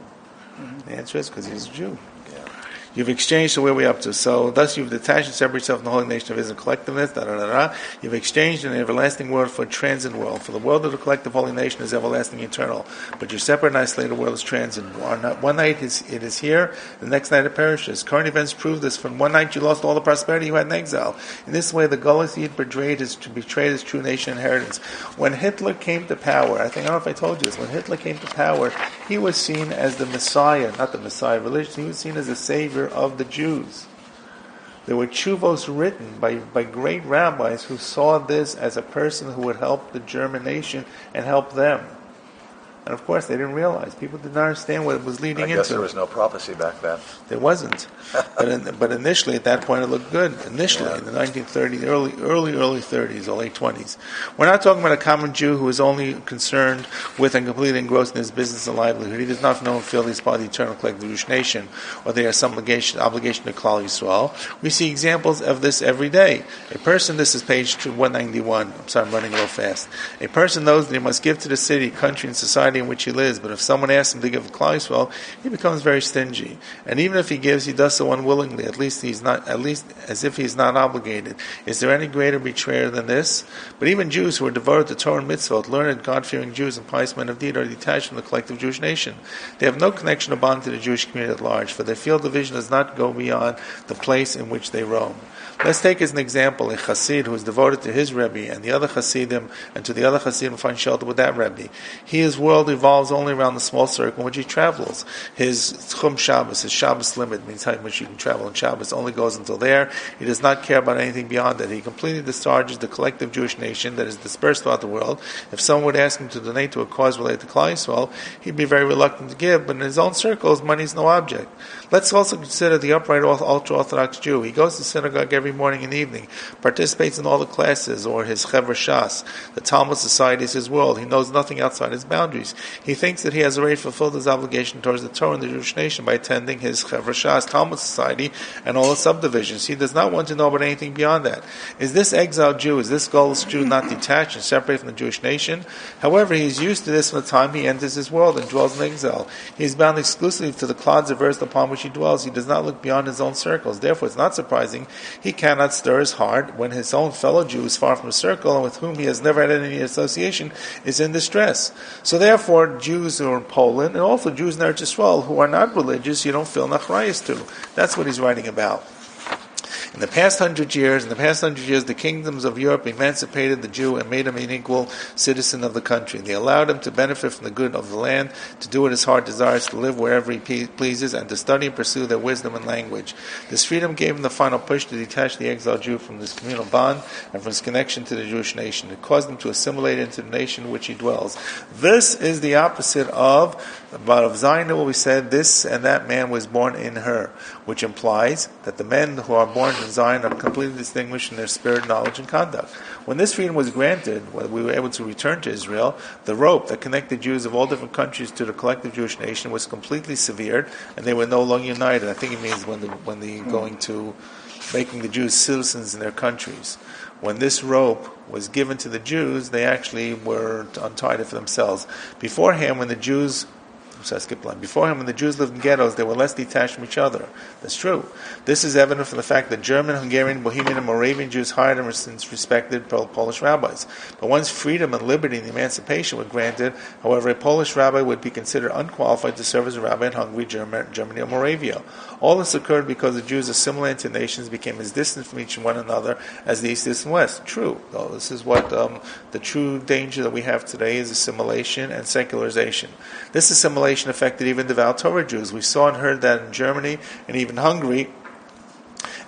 Mm-hmm. The answer is because he's a Jew. Yeah. You've exchanged, so where are we up to? So, thus you've detached and separated yourself from the holy nation of Israel collectiveness, You've exchanged an everlasting world for a transient world. For the world of the collective holy nation is everlasting eternal. But your separate and isolated world is transient. One night it is here, the next night it perishes. Current events prove this. From one night you lost all the prosperity you had in exile. In this way, the Golos Yid betrayed his true nation inheritance. When Hitler came to power, I don't know if I told you this, when Hitler came to power, he was seen as the Messiah, not the Messiah of religion, he was seen as the savior of the Jews. There were tshuvos written by great rabbis who saw this as a person who would help the German nation and help them. And of course, they didn't realize. People did not understand what it was leading into. I guess there was no prophecy back then. There wasn't. But initially, at that point, it looked good. Initially, in the 1930s, early 30s or late 20s. We're not talking about a common Jew who is only concerned with and completely engrossed in his business and livelihood. He does not know and feel he's part of the eternal collective Jewish nation, or there is some obligation to Klal Yisrael. We see examples of this every day. A person, this is page 191. I'm sorry, I'm running a little fast. A person knows that he must give to the city, country, and society society in which he lives. But if someone asks him to give a Klal Yisrael, he becomes very stingy. And even if he gives, he does so unwillingly, at least as if he's not obligated. Is there any greater betrayer than this? But even Jews who are devoted to Torah and mitzvot, learned, God-fearing Jews and pious men of deed, are detached from the collective Jewish nation. They have no connection or bond to the Jewish community at large, for their field of vision does not go beyond the place in which they roam. Let's take as an example a Chassid who is devoted to his Rebbe, and the other Chassidim, and to the other Chassidim find shelter with that Rebbe. His world evolves only around the small circle in which he travels. His Tchum Shabbos, his Shabbos limit, means how much you can travel in Shabbos, only goes until there. He does not care about anything beyond that. He completely discharges the collective Jewish nation that is dispersed throughout the world. If someone would ask him to donate to a cause related to Klal Yisrael, he'd be very reluctant to give, but in his own circles, money is no object. Let's also consider the upright ultra-Orthodox Jew. He goes to synagogue every morning and evening, participates in all the classes, or his Chevra Shas. The Talmud society is his world. He knows nothing outside his boundaries. He thinks that he has already fulfilled his obligation towards the Torah and the Jewish nation by attending his Chevra Shas Talmud society and all its subdivisions. He does not want to know about anything beyond that. Is this exiled Jew, is this godless Jew not detached and separate from the Jewish nation? However, he is used to this from the time he enters his world and dwells in exile. He is bound exclusively to the clods of earth upon which he dwells. He does not look beyond his own circles. Therefore, it's not surprising he cannot stir his heart when his own fellow Jew is far from the circle and with whom he has never had any association is in distress. So therefore, Jews who are in Poland and also Jews in Eretz Yisrael who are not religious, you don't feel nachrayas to. That's what he's writing about. In the past 100 years, the kingdoms of Europe emancipated the Jew and made him an equal citizen of the country. They allowed him to benefit from the good of the land, to do what his heart desires, to live wherever he pleases, and to study and pursue their wisdom and language. This freedom gave him the final push to detach the exiled Jew from this communal bond and from his connection to the Jewish nation. It caused him to assimilate into the nation in which he dwells. This is the opposite of Zion, will be said, this and that man was born in her, which implies that the men who are born in Zion are completely distinguished in their spirit, knowledge, and conduct. When this freedom was granted, when we were able to return to Israel, the rope that connected Jews of all different countries to the collective Jewish nation was completely severed, and they were no longer united. I think it means when they going to making the Jews citizens in their countries. When this rope was given to the Jews, they actually were untied it for themselves. Beforehand, when the Jews lived in ghettos, they were less detached from each other. That's true. This is evident from the fact that German, Hungarian, Bohemian, and Moravian Jews hired and were since respected Polish rabbis. But once freedom and liberty and emancipation were granted, however, a Polish rabbi would be considered unqualified to serve as a rabbi in Hungary, Germany, or Moravia. All this occurred because the Jews assimilated to nations became as distant from each one another as the East is from West. True. Though this is what the true danger that we have today is assimilation and secularization. This assimilation affected even devout Torah Jews. We saw and heard that in Germany and even Hungary,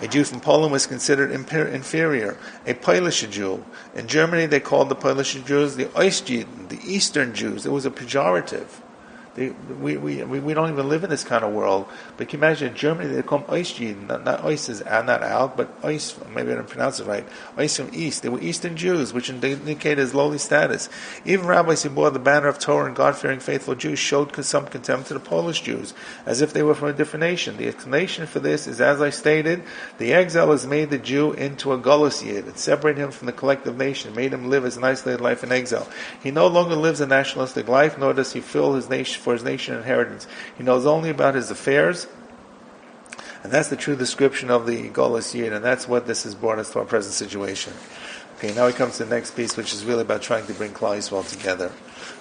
a Jew from Poland was considered inferior, a Polish Jew. In Germany, they called the Polish Jews the Ostjuden, the Eastern Jews. It was a pejorative. We don't even live in this kind of world. But can you imagine in Germany they call them Ostjuden, not Ois is not out, but Ois, maybe I didn't pronounce it right. Ois from East. They were Eastern Jews, which indicated his lowly status. Even rabbis who bore the banner of Torah and God-fearing faithful Jews showed some contempt to the Polish Jews, as if they were from a different nation. The explanation for this is, as I stated, the exile has made the Jew into a Golus Yid. It separated him from the collective nation, made him live as an isolated life in exile. He no longer lives a nationalistic life, nor does he fill his nation for his nation inheritance. He knows only about his affairs, and that's the true description of the Golus Yid, and that's what this has brought us to our present situation. Okay, now we come to the next piece, which is really about trying to bring Klal Yisrael together.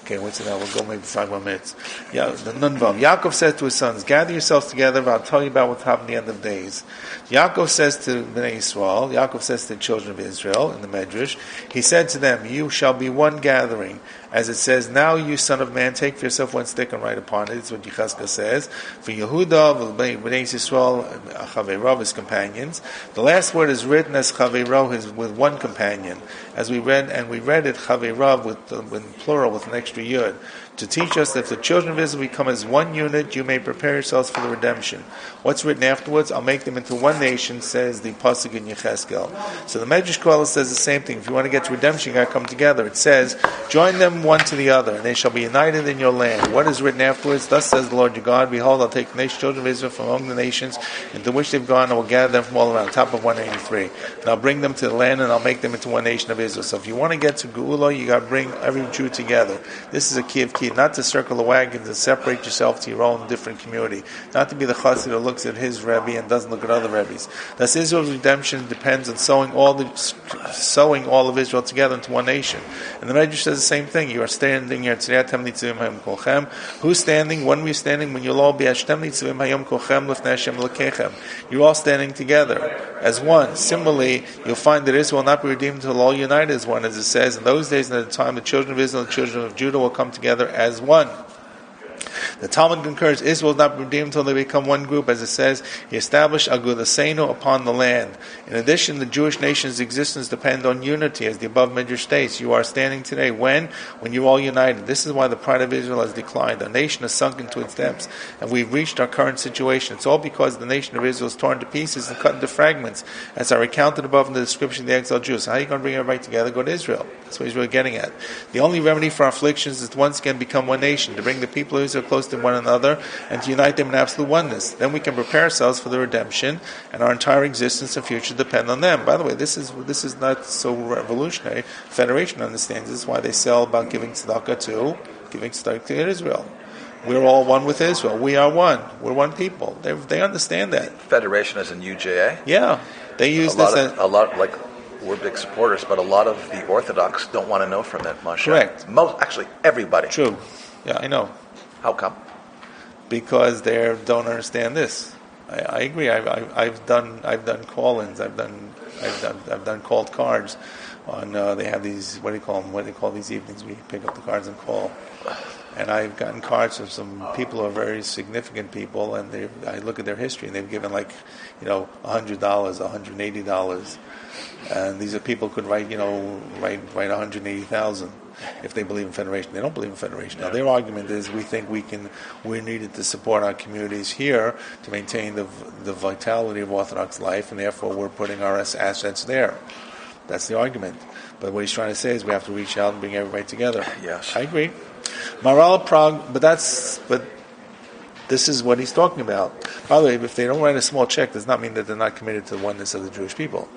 Okay, what's it now? We'll go maybe 5 more minutes. The Nunvam. Yaakov says to his sons, gather yourselves together, and I'll tell you about what's happened at the end of days. Yaakov says to Bnei Yisrael, Yaakov says to the children of Israel in the Medrash, he said to them, you shall be one gathering. As it says, now you son of man, take for yourself one stick and write upon it. It's what Yechezkel says. For Yehuda, Bnei Yisrael, Chaveirav, his companions. The last word is written as Chaveirav, with one companion. As we read it Chaveirav with plural, with an extra yud, to teach us that if the children of Israel become as one unit, you may prepare yourselves for the redemption. What's written afterwards? I'll make them into one nation, says the pasuk in Yechezkel. So the Medrash Kohelet says the same thing. If you want to get to redemption, you got to come together. It says, join them one to the other, and they shall be united in your land. What is written afterwards? Thus says the Lord your God, behold, I'll take the children of Israel from among the nations into which they've gone, and will gather them from all around, top of 183. And I'll bring them to the land, and I'll make them into one nation of Israel. So if you want to get to Geula, you got to bring every Jew together. Israel. This is a key of key, not to circle the wagon, to separate yourself to your own different community, not to be the chassid who looks at his Rebbe and doesn't look at other Rebbes. Thus Israel's redemption depends on sewing all of Israel together into one nation. And the Medrash says the same thing. You are standing here today. Who's standing? When we're standing, when you'll all be you're all standing together as one. Similarly, you'll find that Israel will not be redeemed until all united as one, as it says, in those days and at the time the children of Israel and the children of Judah will come together as one. The Talmud concurs, Israel will not be redeemed until they become one group, as it says, he established Agudaseinu upon the land. In addition, the Jewish nation's existence depends on unity, as the above Midrash states. You are standing today. When you're all united. This is why the pride of Israel has declined. Our nation has sunk into its depths, and we've reached our current situation. It's all because the nation of Israel is torn to pieces and cut into fragments, as I recounted above in the description of the exiled Jews. So how are you going to bring everybody together? Go to Israel. That's what he's really getting at. The only remedy for our afflictions is to once again become one nation, to bring the people of Israel close to one another and to unite them in absolute oneness. Then we can prepare ourselves for the redemption, and our entire existence and future depend on them. By the way, this is not so revolutionary. Federation understands this is why they sell about giving tzedakah to Israel. We're all one with Israel. We are one. We're one people. They understand that. Federation as in UJA? Yeah. They use we're big supporters, but a lot of the Orthodox don't want to know from it, Moshe. Correct. Actually, everybody. True. Yeah, I know. How come? Because they don't understand this. I agree. I've done call-ins. I've done called cards. On they have these what do they call these evenings? We pick up the cards and call. And I've gotten cards from some people who are very significant people, and I look at their history, and they've given $100, $180, and these are people who could write $180,000 if they believe in federation. They don't believe in federation. Now their argument is we think we're needed to support our communities here to maintain the vitality of Orthodox life, and therefore we're putting our assets there. That's the argument. But what he's trying to say is we have to reach out and bring everybody together. Yes, I agree. Maral Prague, but this is what he's talking about. By the way, if they don't write a small check, does not mean that they're not committed to the oneness of the Jewish people.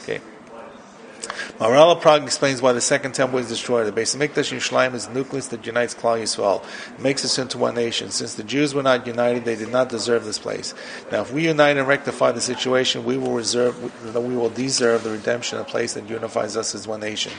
Okay. Maral Prague explains why the second temple is destroyed. The Beis Hamikdash in Yerushalayim is the nucleus that unites Klal Yisrael. It makes us into one nation. Since the Jews were not united, they did not deserve this place. Now, if we unite and rectify the situation, we will deserve the redemption of a place that unifies us as one nation.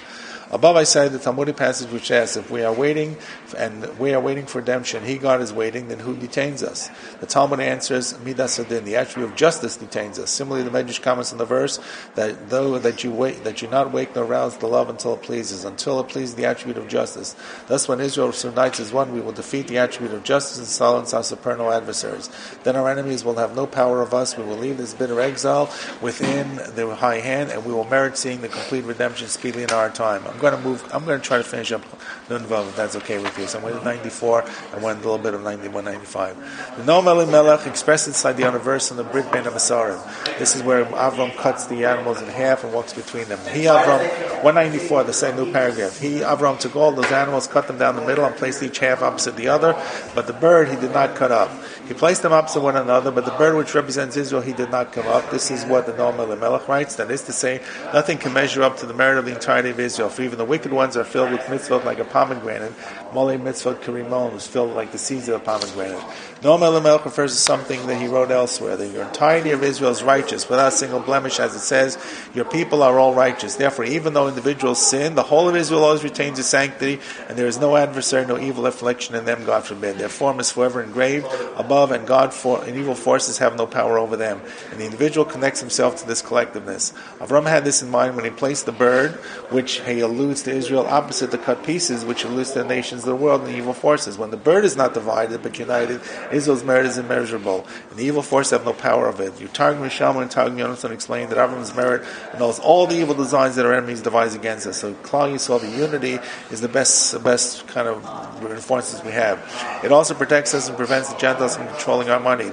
Above I cited the Talmudic passage which asks, if we are waiting for redemption, he, God, is waiting, then who detains us? The Talmud answers, Midas Adin, the attribute of justice detains us. Similarly, the Medrash comments on the verse that that you not wake nor rouse the love until it pleases the attribute of justice. Thus, when Israel unites as one, we will defeat the attribute of justice and silence our supernal adversaries. Then our enemies will have no power of us. We will leave this bitter exile within the high hand, and we will merit seeing the complete redemption speedily in our time. I'm going to try to finish up Nunvav, if that's okay with you. So I'm going to 94 and went a little bit of 91, 95. The Noam Elimelech expressed this idea on a verse in the Brit Ben Abasarim. This is where Avram cuts the animals in half and walks between them. He, Avram, 194, the same new paragraph. He, Avram, took all those animals, cut them down the middle, and placed each half opposite the other, but the bird he did not cut up. He placed them opposite one another, but the bird which represents Israel he did not come up. This is what the Noam Elimelech writes. That is to say, nothing can measure up to the merit of the entirety of Israel, for even the wicked ones are filled with mitzvot like a pomegranate. Mole mitzvot karimon was filled like the seeds of a pomegranate. Noam Elimelech refers to something that he wrote elsewhere, that your entirety of Israel is righteous, without a single blemish, as it says, your people are all righteous. Therefore, even though individuals sin, the whole of Israel always retains its sanctity, and there is no adversary, no evil affliction in them, God forbid. Their form is forever engraved above, and and evil forces have no power over them. And the individual connects himself to this collectiveness. Avram had this in mind when he placed the bird, which he alludes to Israel, opposite the cut pieces, which alludes to the nations of the world and the evil forces. When the bird is not divided but united, Israel's merit is immeasurable, and the evil forces have no power of it. Your Targum Rishama and Targum Yonason explain that Avram's merit knows all the evil designs that our enemies devise against us. So Klal Yisrael, the unity, is the best kind of reinforcements we have. It also protects us and prevents the Gentiles from controlling our money.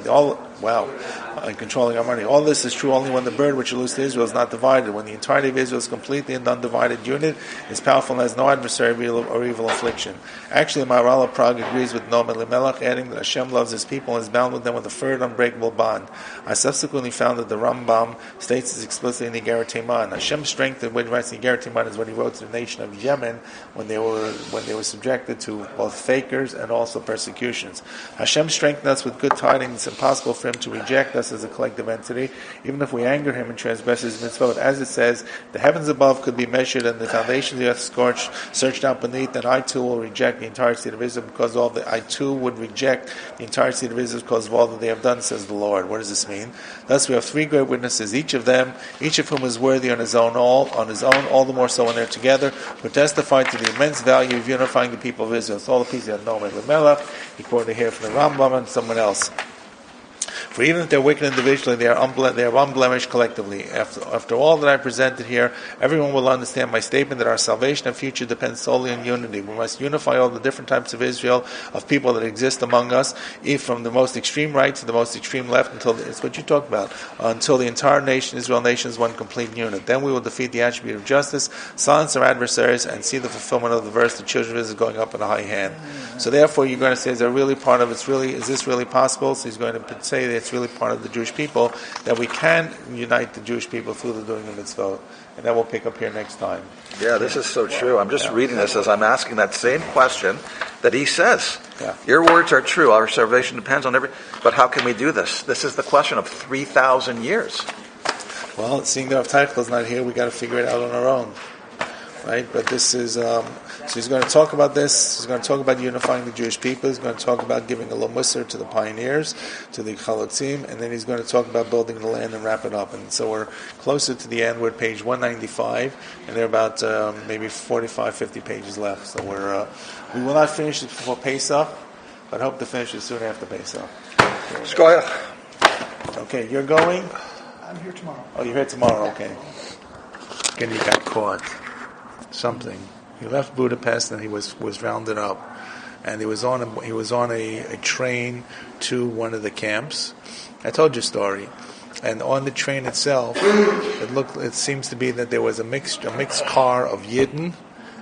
Wow. And controlling our money. All this is true only when the bird which alludes to Israel is not divided. When the entirety of Israel is completely an undivided unit, is powerful and has no adversary or evil affliction. Actually, Maharal of Prague agrees with Noam Elimelech, adding that Hashem loves his people and is bound with them with a third unbreakable bond. I subsequently found that the Rambam states this explicitly in the Igeret Teiman. Hashem's strength, when he writes the Igeret Teiman, is when he wrote to the nation of Yemen when they were subjected to both fakers and also persecutions. Hashem strengthened us with good tidings. It's impossible for him to reject us as a collective entity, even if we anger him and transgress his mitzvot. As it says, the heavens above could be measured and the foundations of the earth scorched, searched out beneath, and I too will reject the entire seed of Israel because of all that I too would reject the entire seed of Israel because of all that they have done, says the Lord. What does this mean? Thus we have three great witnesses, each of whom is worthy on his own, all the more so when they're together, who testify to the immense value of unifying the people of Israel. So all the pieces of Noam Elimelech, he quoted here from the Rambam and someone else. For even if they're wicked individually, they are unblemished collectively. After all that I presented here, everyone will understand my statement that our salvation and future depends solely on unity. We must unify all the different types of Israel, of people that exist among us, from the most extreme right to the most extreme left, it's what you talked about, until the entire nation, Israel nation, is one complete unit. Then we will defeat the attribute of justice, silence our adversaries, and see the fulfillment of the verse, the children of Israel going up in a high hand. So therefore, you're going to say, is this really possible? So he's going to say that it's really part of the Jewish people, that we can unite the Jewish people through the doing of mitzvot. And that we'll pick up here next time. Yeah, this is so true. I'm just reading this as I'm asking that same question that he says. Yeah. Your words are true. Our salvation depends on but how can we do this? This is the question of 3,000 years. Well, seeing that Rav Teichel's not here, we got to figure it out on our own. Right? But this is... So he's going to talk about this. He's going to talk about unifying the Jewish people. He's going to talk about giving a little musar to the pioneers, to the chalotzim, and then he's going to talk about building the land and wrap it up. And so we're closer to the end. We're at page 195, and there are about maybe 45, 50 pages left. So we will not finish it before Pesach, but hope to finish it soon after Pesach. Shkoyach. Okay, you're going? I'm here tomorrow. Oh, you're here tomorrow. Okay. Again, you got caught. Something. He left Budapest and he was rounded up, and he was on a train to one of the camps. I told you a story, and on the train itself, it seems to be that there was a mixed car of Yidden,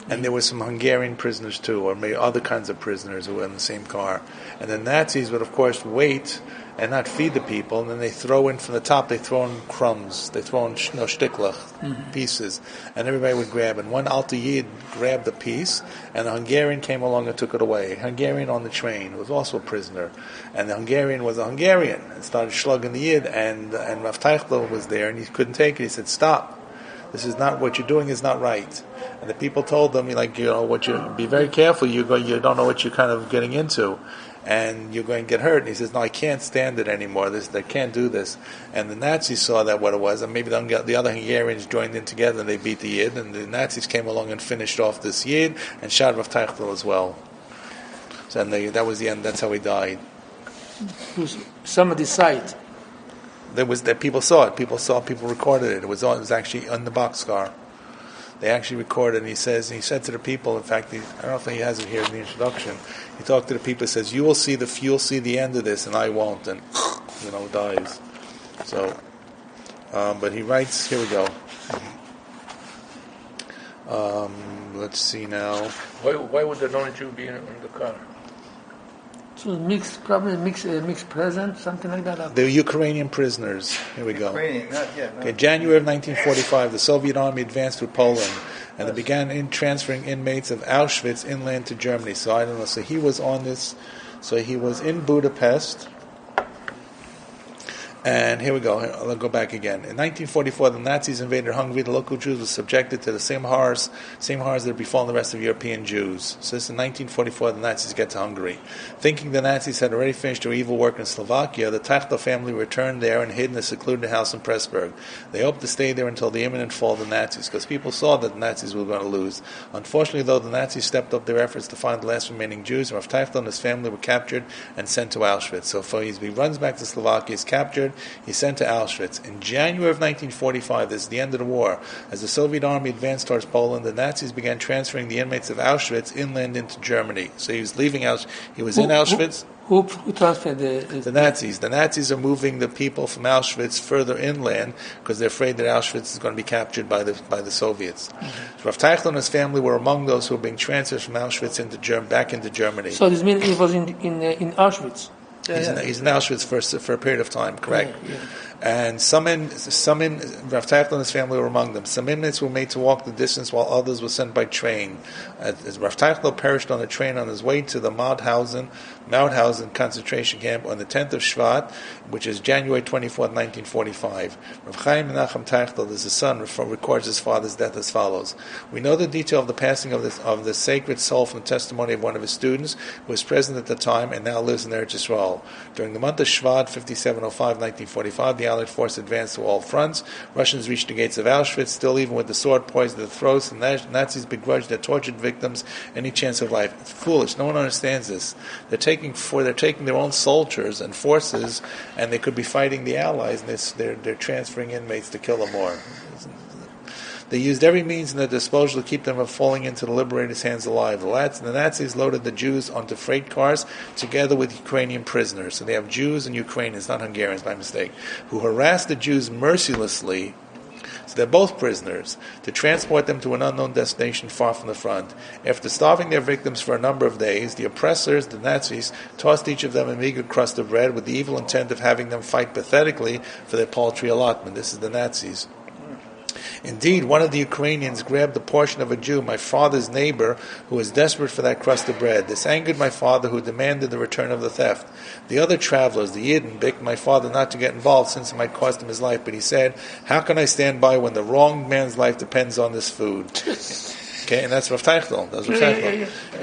and there were some Hungarian prisoners too, or maybe other kinds of prisoners who were in the same car. And the Nazis would, of course, wait and not feed the people, and then they throw in from the top, they throw in crumbs, they throw in shtiklach, pieces, and everybody would grab. And one Alta Yid grabbed a piece, and the Hungarian came along and took it away. A Hungarian on the train was also a prisoner, and the Hungarian was a Hungarian, and started slugging the Yid, and Rav Teichel was there, and he couldn't take it. He said, "Stop. This is not, what you're doing is not right." And the people told them, be very careful, you don't know what you're kind of getting into, and you're going to get hurt. And he says, "No, I can't stand it anymore. They can't do this." And the Nazis saw that what it was, and maybe the other Hungarians joined in together, and they beat the Yid, and the Nazis came along and finished off this Yid, and shot Rav Teichel as well. So that was the end. That's how he died. Somebody saw it. People saw it. People recorded it. It was actually on the boxcar. They actually recorded, and he said to the people, in fact, I don't know if he has it here in the introduction, he talked to the people, says, you'll see the end of this, and I won't, and, dies. So, but he writes, here we go. Let's see now. Why would the non-Jew be in the car? So mixed present, something like that. The Ukrainian prisoners. Here we go. Okay, January of 1945, the Soviet army advanced through Poland, and they began transferring inmates of Auschwitz inland to Germany. So I don't know. So he was on this. So he was in Budapest. And here we go. I'll go back again. In 1944, the Nazis invaded Hungary. The local Jews were subjected to the same horrors that had befallen the rest of European Jews. So this is in 1944, the Nazis get to Hungary. Thinking the Nazis had already finished their evil work in Slovakia, the Teichel family returned there and hid in a secluded house in Pressburg. They hoped to stay there until the imminent fall of the Nazis, because people saw that the Nazis were going to lose. Unfortunately, though, the Nazis stepped up their efforts to find the last remaining Jews, and Rav Teichel and his family were captured and sent to Auschwitz. So he runs back to Slovakia, is captured, he sent to Auschwitz. In January of 1945, this is the end of the war, as the Soviet army advanced towards Poland, the Nazis began transferring the inmates of Auschwitz inland into Germany. So he was leaving Auschwitz. He was in Auschwitz. Who transferred the Nazis? The Nazis are moving the people from Auschwitz further inland because they're afraid that Auschwitz is going to be captured by the Soviets. So Rav Teichel and his family were among those who were being transferred from Auschwitz back into Germany. So this means he was in Auschwitz. He's in Auschwitz for a period of time, correct? Yeah. And some Rav Teichel and his family were among them. Some inmates were made to walk the distance, while others were sent by train. As Rav Teichel perished on a train on his way to the Mauthausen concentration camp on the 10th of Shvat, which is January 24th, 1945. Rav Chaim Menachem Teichel, as his son, records his father's death as follows. We know the detail of the passing of the sacred soul from the testimony of one of his students who was present at the time and now lives in Eretz Yisrael. During the month of Shvat, 5705-1945, the Allied force advanced to all fronts. Russians reached the gates of Auschwitz, still even with the sword poised at the throats. The Nazis begrudged their tortured victims any chance of life. It's foolish. No one understands this. They're taking their own soldiers and forces, and they could be fighting the Allies, and they're transferring inmates to kill them more. They used every means in their disposal to keep them from falling into the liberators' hands alive. The Nazis loaded the Jews onto freight cars together with Ukrainian prisoners. So they have Jews and Ukrainians, not Hungarians by mistake, who harassed the Jews mercilessly. So they're both prisoners, to transport them to an unknown destination far from the front. After starving their victims for a number of days, the oppressors, the Nazis, tossed each of them a meager crust of bread with the evil intent of having them fight pathetically for their paltry allotment. This is the Nazis. Indeed, one of the Ukrainians grabbed a portion of a Jew, my father's neighbor, who was desperate for that crust of bread. This angered my father, who demanded the return of the theft. The other travelers, the Yidden, begged my father not to get involved since it might cost him his life, but he said, "How can I stand by when the wronged man's life depends on this food?" Okay, and that's Rav Teichel.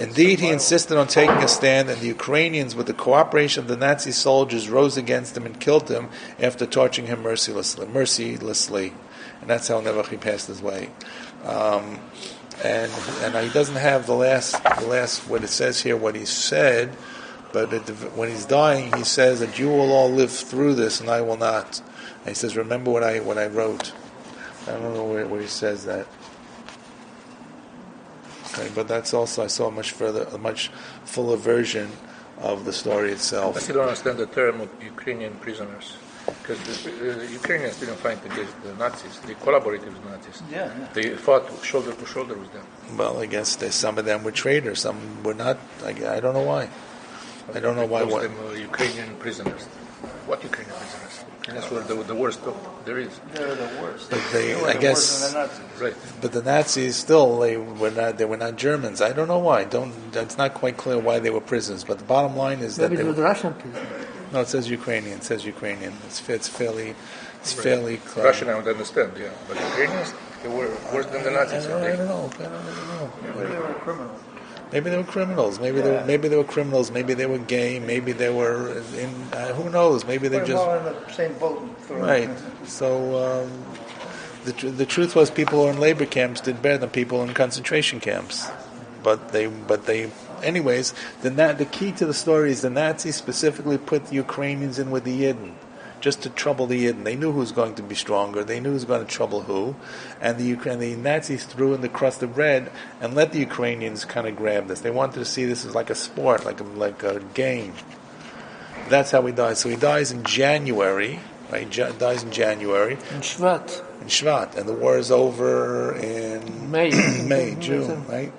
Indeed, he insisted on taking a stand, and the Ukrainians, with the cooperation of the Nazi soldiers, rose against him and killed him after torturing him mercilessly. And that's how Nebuchadnezzar passed his way. And he doesn't have the last what it says here, what he said, but when he's dying, he says that you will all live through this, and I will not. And he says, remember what I wrote. I don't know where he says that. Okay, but that's also, I saw a much fuller version of the story itself. I still don't understand the term of Ukrainian prisoners. Because the Ukrainians didn't fight against the Nazis. They collaborated with the Nazis. Yeah. They fought shoulder to shoulder with them. Well, I guess some of them were traitors. Some were not. I don't know why. I don't know why. What? Them Ukrainian prisoners. What Ukrainian prisoners? That's were the worst there is. They're the worst. But I guess. Worse than the Nazis. Right. But the Nazis still they were not Germans. I don't know why. It's not quite clear why they were prisoners. But the bottom line is maybe that they were Russian prisoners. No, it says Ukrainian. It's fairly clear. Russian, I would understand, yeah. But Ukrainians, they were worse than the Nazis. I don't know. Maybe they were criminals. Maybe they were criminals. Maybe they were criminals. Maybe they were gay. Maybe they were in. Who knows? Maybe they just all in the same boat. Right. So the truth was, people who were in labor camps did better than people in concentration camps. But they. Anyways, the key to the story is the Nazis specifically put the Ukrainians in with the Yidden, just to trouble the Yidden. They knew who was going to be stronger. They knew who was going to trouble who. And the Nazis threw in the crust of bread and let the Ukrainians kind of grab this. They wanted to see this as like a sport, like a game. That's how he dies. So he dies in January, right? Dies in January. In Shvat. And the war is over in May. June, right?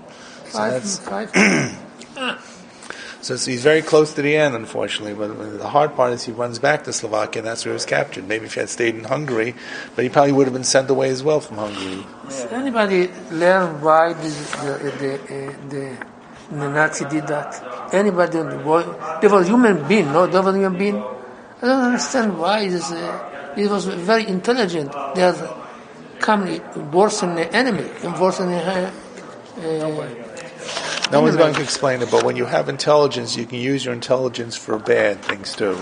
So he's very close to the end, unfortunately. But the hard part is he runs back to Slovakia, and that's where he was captured. Maybe if he had stayed in Hungary, but he probably would have been sent away as well from Hungary. Does anybody learn why the Nazi did that? Anybody on the world? They were human being, no? They were human being. I don't understand why. It was very intelligent. They have come worse than the enemy, and worse than no one's going to explain it, but when you have intelligence, you can use your intelligence for bad things too.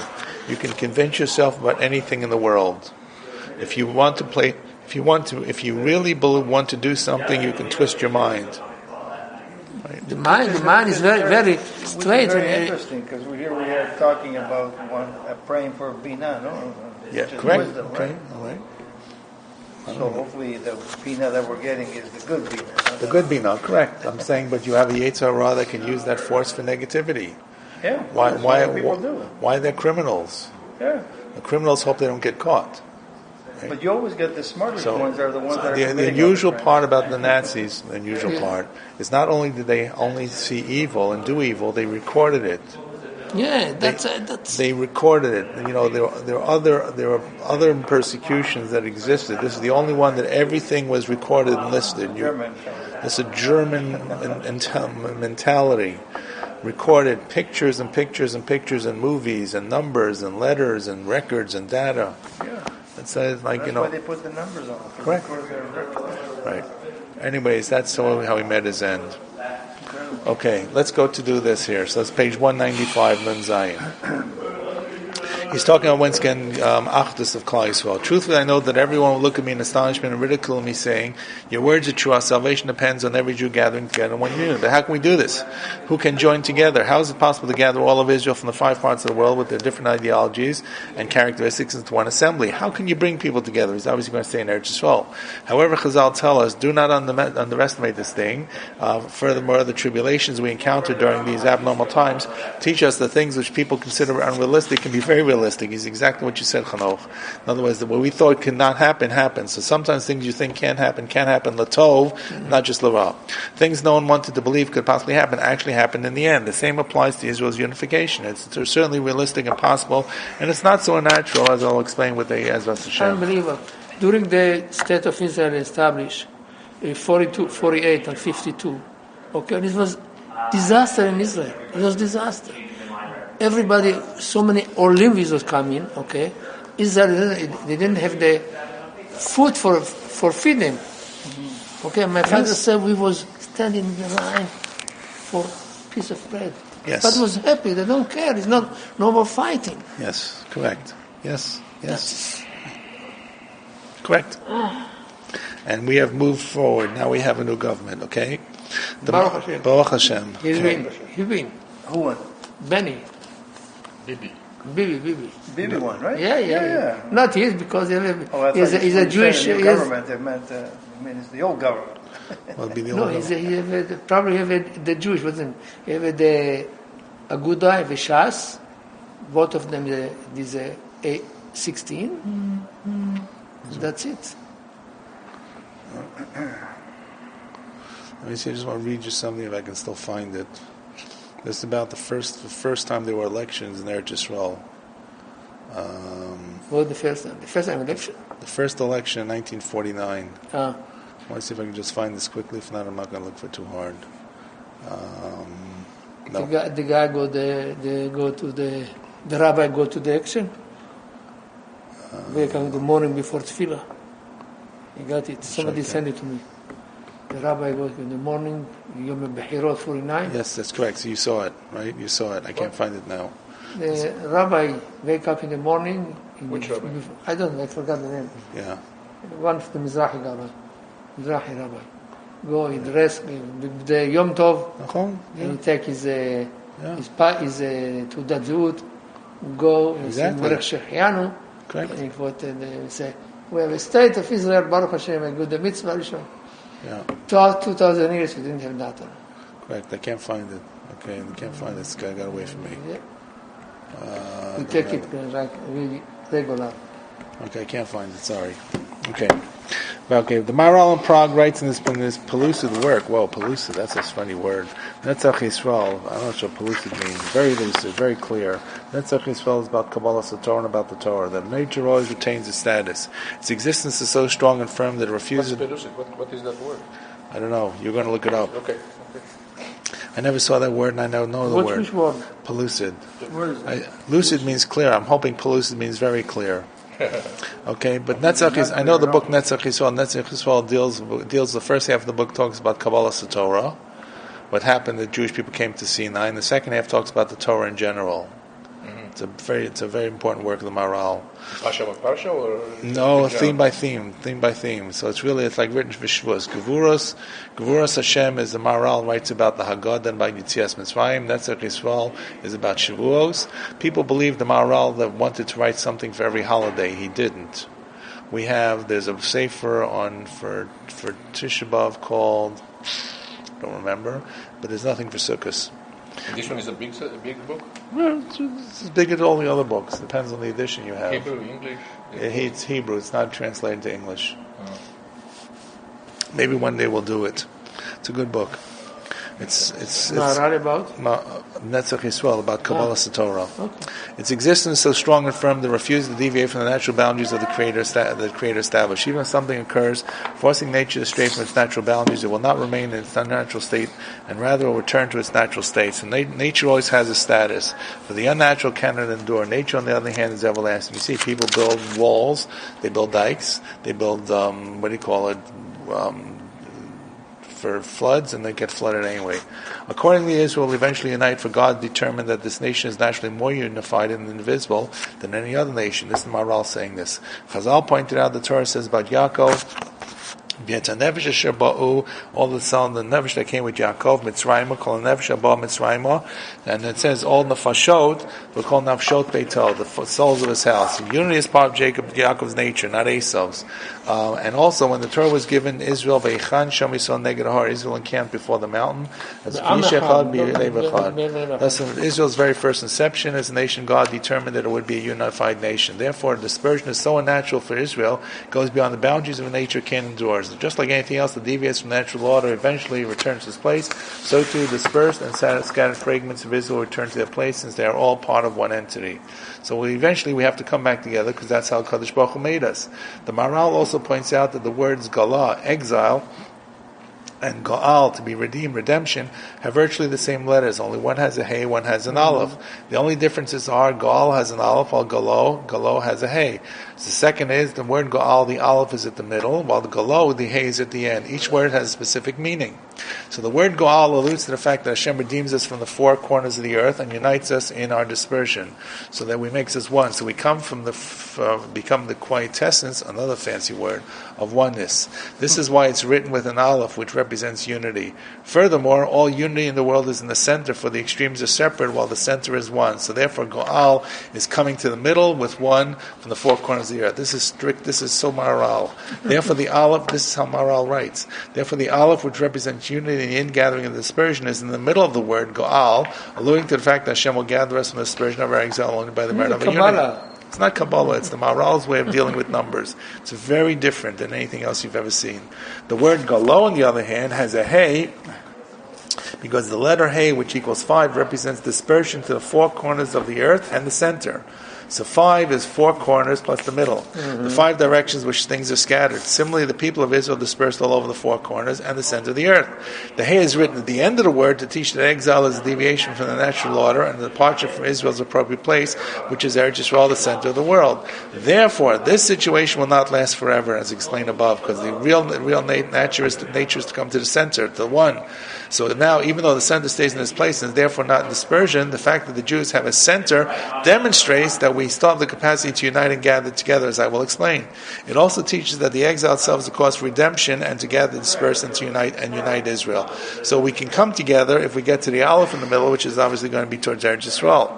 You can convince yourself about anything in the world. If you really want to do something, you can twist your mind. Right? The mind is very, very straight. Very interesting, because we are talking about praying for Binah, no? Yeah, Just correct. wisdom, Okay, right? all right. So hopefully the Bina that we're getting is the good Bina. not The good Bina, correct. I'm saying, but you have a Yetzer Hara that can use that force for negativity. Yeah. Why? that's Why? what people do. Why they're criminals? Yeah. The criminals hope they don't get caught. But you always get the smartest ones are the ones that are The committing unusual other part crimes. about the Nazis, the unusual part, is not only did they only see evil and do evil, they recorded it. Yeah, that's. They recorded it. You know, there are other persecutions that existed. This is the only one that everything was recorded and listed. German. It's a German mentality. Recorded pictures and pictures and pictures and movies and numbers and letters and records and data. Yeah. It says That's why they put the numbers on it. Correct. Right. Anyways, that's how he met his end. Okay, let's go to do this here. So that's page 195, Nun Zayin. He's talking about once again Achdus of Klal Yisrael. Truthfully, I know that everyone will look at me in astonishment and ridicule me, saying, "Your words are true. Our salvation depends on every Jew gathering together in one unit." But how can we do this? Who can join together? How is it possible to gather all of Israel from the 5 parts of the world with their different ideologies and characteristics into one assembly? How can you bring people together? He's obviously going to say in Eretz Yisrael. However, Chazal tell us, do not underestimate this thing. Furthermore, the tribulations we encounter during these abnormal times teach us the things which people consider unrealistic can be very realistic. Is exactly what you said, Chanoch. In other words, what we thought could not happen, happens. So sometimes things you think can't happen, Latov, not just Lara. Things no one wanted to believe could possibly happen, actually happened in the end. The same applies to Israel's unification. It's certainly realistic and possible, and it's not so unnatural, as I'll explain with the Ezras Hashem. Unbelievable. During the state of Israel established, 42, 48 and 52, okay, this was disaster in Israel. It was disaster. Everybody, so many Olim visitors come in, okay. Israel, they didn't have the food for feeding. Okay, my father said we was standing in the line for a piece of bread. Yes. But was happy, they don't care, it's not no more fighting. Yes, correct. Yes. Correct. And we have moved forward. Now we have a new government, okay? Baruch Hashem. Baruch Hashem. He's been. Who won? Benny. Bibi. Bibi won, right? Yeah. Not his, because Oh, I thought he's you a Jewish. saying the government. It meant, it's the old government. Well, it'd be the No, old probably have the Jewish, wasn't he? He have the Aguda, have Shas, both of them, these 16. That's it. Let me see, I just want to read you something if I can still find it. This is about the first time there were elections in Eretz Yisrael. What the first time? The first time election? The first election in 1949. Ah. I want to see if I can just find this quickly. If not, I'm not going to look for it too hard. No. The guy go to the rabbi go to the action. Wake up in the morning before tefillah. He got it. Somebody sent it to me. The rabbi goes in the morning, Yom Behirot 49. Yes, that's correct. So you saw it, right? You saw it. I can't find it now. The rabbi wake up in the morning. Which rabbi? I don't know, I forgot the name. Yeah. One of the Mizrahi rabbi. Go, he dress, the Yom Tov, and he take his Teudat Zehut, go, Exactly. Merech Shechianu, Correct. and he quote, and say, we have a state of Israel, Baruch Hashem, and good the mitzvah Rishon. Yeah. 2,000 years we didn't have that. Correct. I can't find it. Okay, I can't find it. This guy got away from me. Yeah. We take it like really regular. Okay, I can't find it. Sorry. Okay. Okay, the Maharal in Prague writes in this pellucid work. Whoa, pellucid, that's a funny word. Netzach Yisrael, I'm not sure what pellucid means. Very lucid, very clear. Netzach Yisrael is about Kabbalah Satorah and about the Torah. That nature always retains its status. Its existence is so strong and firm that it refuses... What is that word? I don't know. You're going to look it up. Okay. I never saw that word and I don't know the word. Which word? Pellucid. Where is it? Lucid means clear. I'm hoping pellucid means very clear. Okay, but Netzach Yisrael, I know the book Netzach Yisrael. Netzach Yisrael deals. The first half of the book talks about Kabbalah Satorah, what happened that Jewish people came to Sinai, and the second half talks about the Torah in general. It's a very important work of the Maharal. Parsha by Parsha, or No, theme by theme. So it's like written for Shavuos. Gevuros Hashem is the Maharal writes about the Haggadah and by Yitzias Mitzrayim. Netzach Yisrael is about Shavuos. People believe the Maharal that wanted to write something for every holiday. He didn't. There's a sefer for Tisha B'Av called, I don't remember, but there's nothing for Sukkot. This one is a big book? Well, it's as big as all the other books. Depends on the edition you have. Hebrew, English? It's Hebrew. It's not translated to English. Maybe one day we'll do it. It's a good book. It's Maharal about? Netzach Yisrael, about Kabbalah Satorah. Okay. Its existence is so strong and firm that it refuses to deviate from the natural boundaries of the Creator established. Even if something occurs, forcing nature to stray from its natural boundaries, it will not remain in its unnatural state, and rather will return to its natural state. So nature always has a status. For the unnatural cannot endure. Nature, on the other hand, is everlasting. You see, people build walls, they build dikes, they build, for floods, and they get flooded anyway. Accordingly, Israel will eventually unite, for God determined that this nation is naturally more unified and indivisible than any other nation. This is Maharal saying this. Chazal pointed out, the Torah says about Yaakov, all the nefesh that came with Yaakov, Mitzrayim, called nefesh abba Mitzrayim, and it says all nefashot were called nafshot beito, the souls of his house. Unity is part of Yaakov's nature, not Esau's. And also, when the Torah was given Israel, Veichan Sham Yisrael Neged Har, Israel encamped before the mountain. That's Israel's very first inception as a nation. God determined that it would be a unified nation. Therefore, dispersion is so unnatural for Israel, it goes beyond the boundaries of nature can endure. Just like anything else that deviates from natural order eventually returns to its place, so too dispersed and scattered fragments of Israel return to their place, since they are all part of one entity. So eventually we have to come back together, because that's how Kadosh Baruch Hu made us. The Maharal also points out that the words Galah, exile, and Go'al, to be redeemed, redemption, have virtually the same letters. Only one has a hey, one has an aleph. The only differences are Go'al has an aleph, while Galo has a hey. So the second is, the word Go'al, the aleph is at the middle, while the Galo, the hey, is at the end. Each word has a specific meaning. So the word Go'al alludes to the fact that Hashem redeems us from the four corners of the earth and unites us in our dispersion, so that we makes us one. So we come from become the quintessence, another fancy word, of oneness. This is why it's written with an aleph, which represents unity. Furthermore, all unity in the world is in the center, for the extremes are separate while the center is one. So therefore, Go'al is coming to the middle with one from the four corners of the earth. This is strict, this is so Maharal. Therefore the aleph, this is how Maharal writes. Therefore the aleph, which represents unity in the ingathering and the dispersion, is in the middle of the word Go'al, alluding to the fact that Hashem will gather us from the dispersion of our exile only by the merit of a unity. It's not Kabbalah, it's the Maharal's way of dealing with numbers. It's very different than anything else you've ever seen. The word Galo, on the other hand, has a hey, because the letter hey, which equals 5, represents dispersion to the four corners of the earth and the center. So 5 is 4 corners plus the middle. The 5 directions which things are scattered. Similarly, the people of Israel dispersed all over the 4 corners and the center of the earth. The hey is written at the end of the word to teach that exile is a deviation from the natural order and the departure from Israel's appropriate place, which is Eretz Yisrael, the center of the world. Therefore, this situation will not last forever, as explained above, because the real nature is to come to the center, to the one. So now, even though the center stays in its place and is therefore not in dispersion, the fact that the Jews have a center demonstrates that we still have the capacity to unite and gather together, as I will explain. It also teaches that the exile itself is a cause for redemption and to gather, disperse, and to unite Israel. So we can come together if we get to the aleph in the middle, which is obviously going to be towards Eretz Yisrael.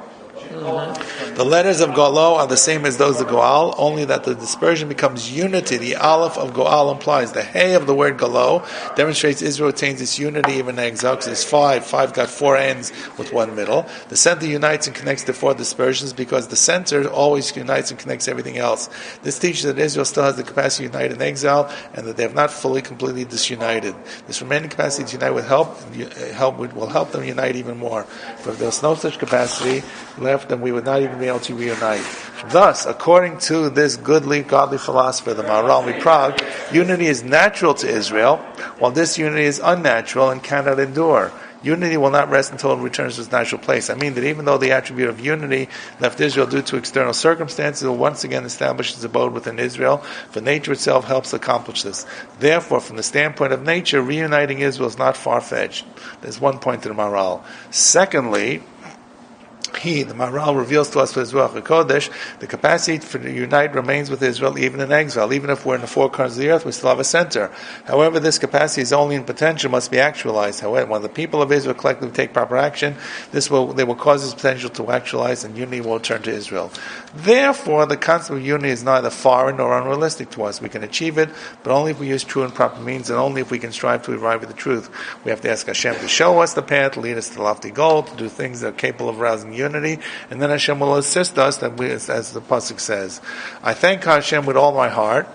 The letters of Galo are the same as those of Goal, only that the dispersion becomes unity. The aleph of Goal implies the hey of the word Galo demonstrates Israel attains its unity even in exile, because it's 5. 5 got 4 ends with 1 middle. The center unites and connects the 4 dispersions, because the center always unites and connects everything else. This teaches that Israel still has the capacity to unite in exile, and that they have not fully, completely disunited. This remaining capacity to unite will help them unite even more. For if there was no such capacity left, then we would not even be able to reunite. Thus, according to this godly philosopher, the Maharal Prague, unity is natural to Israel, while this unity is unnatural and cannot endure. Unity will not rest until it returns to its natural place. I mean that even though the attribute of unity left Israel due to external circumstances, it will once again establish its abode within Israel, for nature itself helps accomplish this. Therefore, from the standpoint of nature, reuniting Israel is not far-fetched. There's one point to the Maharal. Secondly, The Maharal reveals to us with his Ruach HaKodesh, the capacity to unite remains with Israel even in exile. Even if we're in the four corners of the earth, we still have a center. However, this capacity is only in potential, must be actualized. However, when the people of Israel collectively take proper action, they will cause this potential to actualize, and unity will return to Israel. Therefore, the concept of unity is neither foreign nor unrealistic to us. We can achieve it, but only if we use true and proper means, and only if we can strive to arrive at the truth. We have to ask Hashem to show us the path, to lead us to the lofty goal, to do things that are capable of arousing unity, and then Hashem will assist us, as the pasuk says. I thank Hashem with all my heart.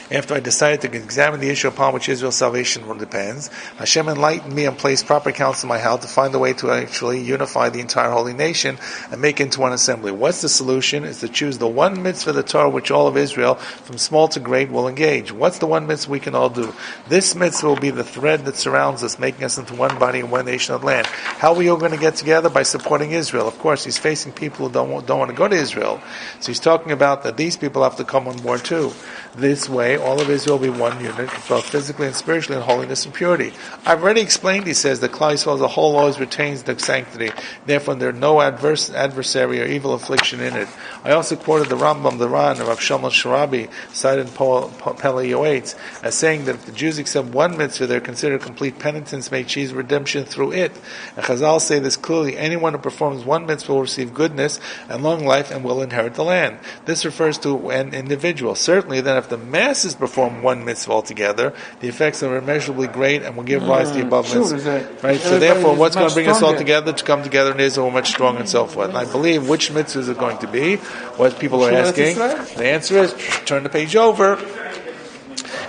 After I decided to examine the issue upon which Israel's salvation depends, Hashem enlightened me and placed proper counsel in my heart to find a way to actually unify the entire holy nation and make it into one assembly. What's the solution? Is to choose the one mitzvah, the Torah, which all of Israel, from small to great, will engage. What's the one mitzvah we can all do? This mitzvah will be the thread that surrounds us, making us into one body and one nation of land. How are we all going to get together? By supporting Israel. Of course, he's facing people who don't want to go to Israel. So he's talking about that these people have to come on board too. This way, all of Israel will be one unit, both physically and spiritually, in holiness and purity. I've already explained, he says, that Klal Yisrael as a whole always retains the sanctity. Therefore, there are no adversary or evil affliction in it. I also quoted the Rambam, the Ran, of Rav Shlomo Sharabi, cited in Pele Yoetz, as saying that if the Jews accept one mitzvah, they're considered complete penitence, may achieve redemption through it. And Chazal say this clearly: anyone who performs one mitzvah will receive goodness and long life and will inherit the land. This refers to an individual. Certainly, then, if the masses perform one mitzvah altogether, the effects are immeasurably great and will give rise to the above mitzvah. Right? So therefore, what's going to bring us all together to come together in Israel much stronger and so forth? And I believe which mitzvah is it going to be? What people are asking. The answer is, turn the page over.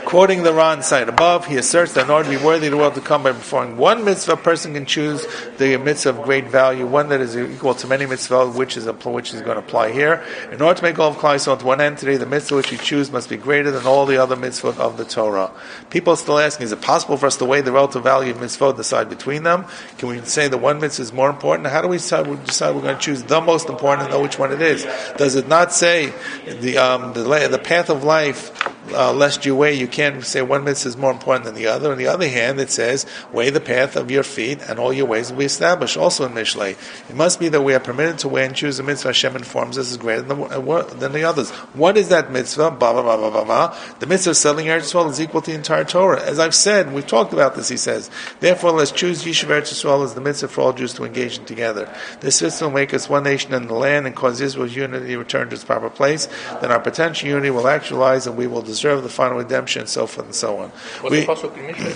Quoting the Ran site above, he asserts that in order to be worthy of the world to come by performing one mitzvah, a person can choose the mitzvah of great value, one that is equal to many mitzvah, which is going to apply here. In order to make all of Klal Yisrael into one entity, the mitzvah which we choose must be greater than all the other mitzvah of the Torah. People are still asking, is it possible for us to weigh the relative value of mitzvah and decide between them? Can we say that one mitzvah is more important? How do we decide we're going to choose the most important and know which one it is? Does it not say the path of life, lest you weigh? You can't say one mitzvah is more important than the other. On the other hand, it says, weigh the path of your feet, and all your ways will be established. Also in Mishlei, it must be that we are permitted to weigh and choose a mitzvah Hashem informs us is greater than the others. What is that mitzvah? The mitzvah of settling Eretz Yisrael is equal to the entire Torah. As I've said, we've talked about this, he says. Therefore, let's choose Yishuv Eretz Yisrael as the mitzvah for all Jews to engage in together. This mitzvah will make us one nation in the land and cause Israel's unity to return to its proper place. Then our potential unity will actualize, and we will deserve the final redemption, and so forth and so on. What's the pasuk in Mishlei?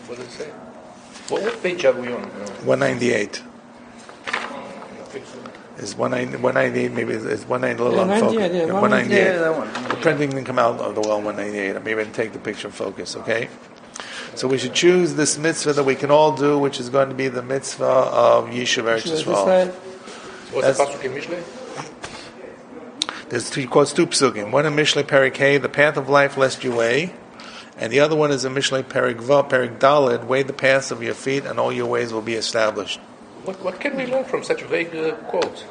What does it say? What page are we on? 198. Is 198, maybe it's 198 a little unfocused. 198. Yeah, that one. The printing didn't come out of the well 198. Maybe I can take the picture and focus, okay? So we should choose this mitzvah that we can all do, which is going to be the mitzvah of Yishuv Eretz Yisrael. What's the pasuk in Mishlei? He quotes two psukim. One in Mishlei Perik Hey, the path of life lest you weigh. And the other one is in Mishlei Perik Vav, Perik Daled, weigh the paths of your feet and all your ways will be established. What can we learn from such vague quotes?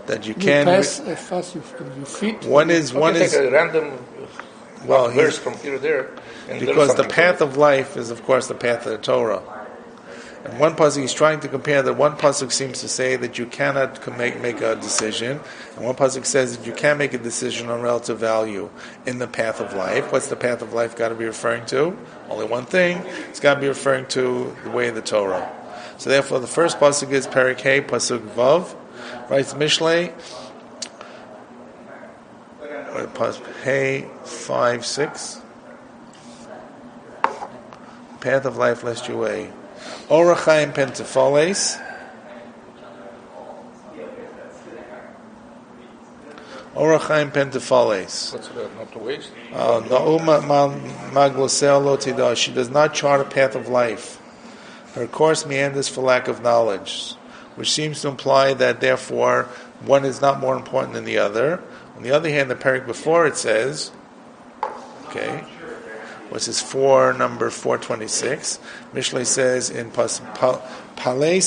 That you can... pass your feet. One is... take a random verse from here to there. Because the path of life is, of course, the path of the Torah. And one pasuk he's trying to compare that one pasuk seems to say that you cannot make a decision, and one pasuk says that you can make a decision on relative value in the path of life. What's the path of life got to be referring to? Only one thing. It's got to be referring to the way of the Torah. So therefore, the first pasuk is Perik Hey, pasuk Vav, writes Mishlei, Hey 5:6. Path of life lest you weigh. Orachaim pentafales. Orachaim pentafales. What's that? Not to waste. She does not chart a path of life. Her course meanders for lack of knowledge, which seems to imply that therefore one is not more important than the other. On the other hand, the parak before it says, okay, which is number 426. Mishlei says in Pales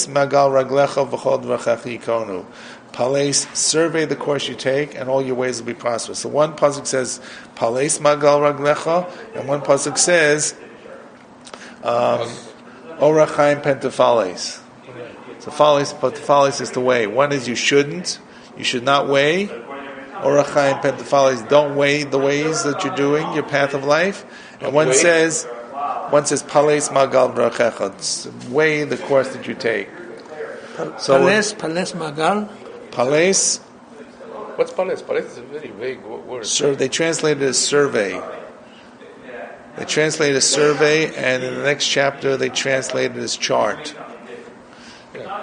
Magal Raglecha V'chol Dvachachi Yikonu. Pales, survey the course you take, and all your ways will be prosperous. So one pasuk says Pales Magal Raglecha, and one pasuk says Orachaim Pentafales. So Pentaphalis is to weigh. One is you should not weigh. Orach Chaim Pentaphalis, don't weigh the ways that you're doing, your path of life. And one says, Pales Magal Brachecha, weigh the course that you take. Pales Magal? Pales. What's Pales? Pales is a very vague word. They translated it as survey. They translated as survey, and in the next chapter they translated it as chart.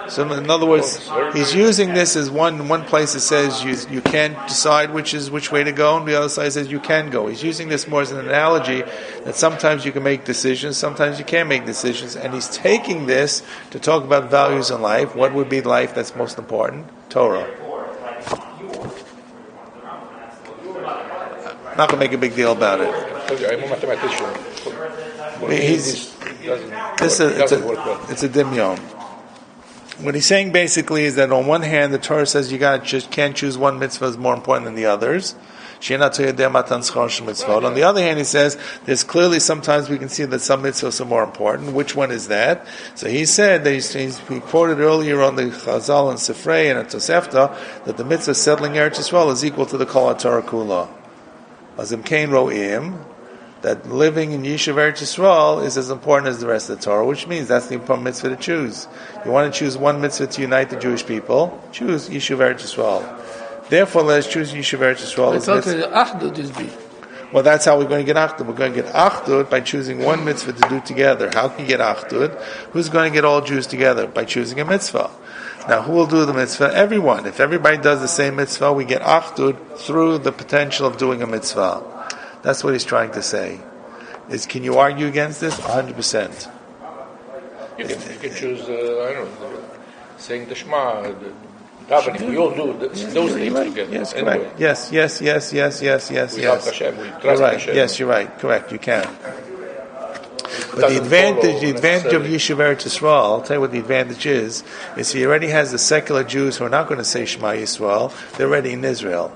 So in other words, he's using this as one place it says you can't decide which way to go, and the other side says you can go. He's using this more as an analogy that sometimes you can make decisions, sometimes you can't make decisions, and he's taking this to talk about values in life. What would be life that's most important? Torah. I'm not going to make a big deal about it. I'm a mathematician. It's a dimyon. What he's saying basically is that on one hand, the Torah says you can't choose one mitzvah as more important than the others. On the other hand, he says there's clearly sometimes we can see that some mitzvahs are more important. Which one is that? So he said that he quoted earlier on the Chazal and Sifrei and Tosefta that the mitzvah settling Eretz Yisrael is equal to the Kol HaTorah Kula. Azim Kain Ro'im, that living in Yishuv Eretz Yisrael is as important as the rest of the Torah, which means that's the important mitzvah to choose. You want to choose one mitzvah to unite the Jewish people, choose Yishuv Eretz Yisrael. Therefore, let us choose Yishuv Eretz Yisrael. I thought the Achdut is big. Well, that's how we're going to get Achdut. We're going to get Achdut by choosing one mitzvah to do together. How can you get Achdut? Who's going to get all Jews together? By choosing a mitzvah. Now, who will do the mitzvah? Everyone. If everybody does the same mitzvah, we get Achdut through the potential of doing a mitzvah. That's what he's trying to say. Can you argue against this? 100%. You can choose, saying the Shema, the davening. We all do those things together. Yes, anyway. correct. Yes. We help Hashem, we trust Hashem. Yes, you're right. Correct, you can. But the advantage of Yishuv Eretz Yisrael, I'll tell you what the advantage is he already has the secular Jews who are not going to say Shema Yisrael. They're already in Israel.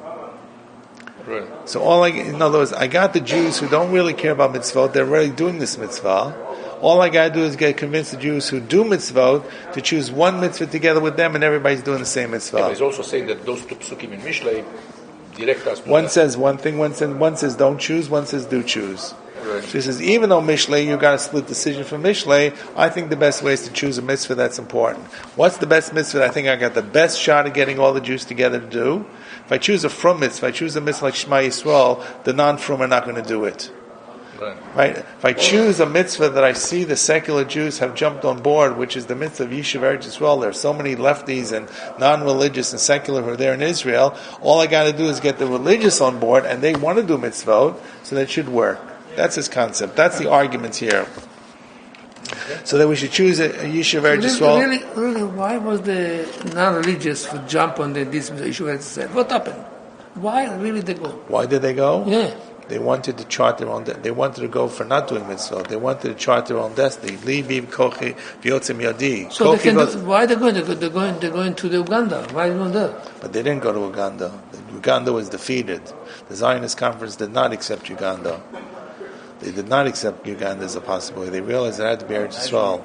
Right. So in other words, I got the Jews who don't really care about mitzvot. They're already doing this mitzvah. All I got to do is convince the Jews who do mitzvot to choose one mitzvah together with them, and everybody's doing the same mitzvah. Yeah, but he's also saying that those two psukim in Mishlei direct us to one that. Says one thing, one says don't choose, one says do choose. Right. So he says, even though Mishlei, you got a split decision from Mishlei, I think the best way is to choose a mitzvah that's important. What's the best mitzvah that I think I got the best shot at getting all the Jews together to do? If I choose a frum mitzvah, if I choose a mitzvah like Shema Yisrael, the non-frum are not going to do it. Right? If I choose a mitzvah that I see the secular Jews have jumped on board, which is the mitzvah of Yishuv Eretz Yisrael, there are so many lefties and non-religious and secular who are there in Israel, all I got to do is get the religious on board, and they want to do mitzvot, so that should work. That's his concept. That's the argument here. So that we should choose a Yishuv Eretz Yisrael. Really, why was the non-religious who jump on this Yishuv Eretz Yisrael? What happened? Why really they go? Why did they go? Yeah. They wanted to chart their own. They wanted to go for not doing mitzvah. They wanted to chart their own destiny. Libiv kochi v'yotzim yadi. So why they going? They're going to the Uganda. Why are they going there? But they didn't go to Uganda. Uganda was defeated. The Zionist conference did not accept Uganda. They did not accept Uganda as a possibility. They realized it had to be Eretz Yisrael.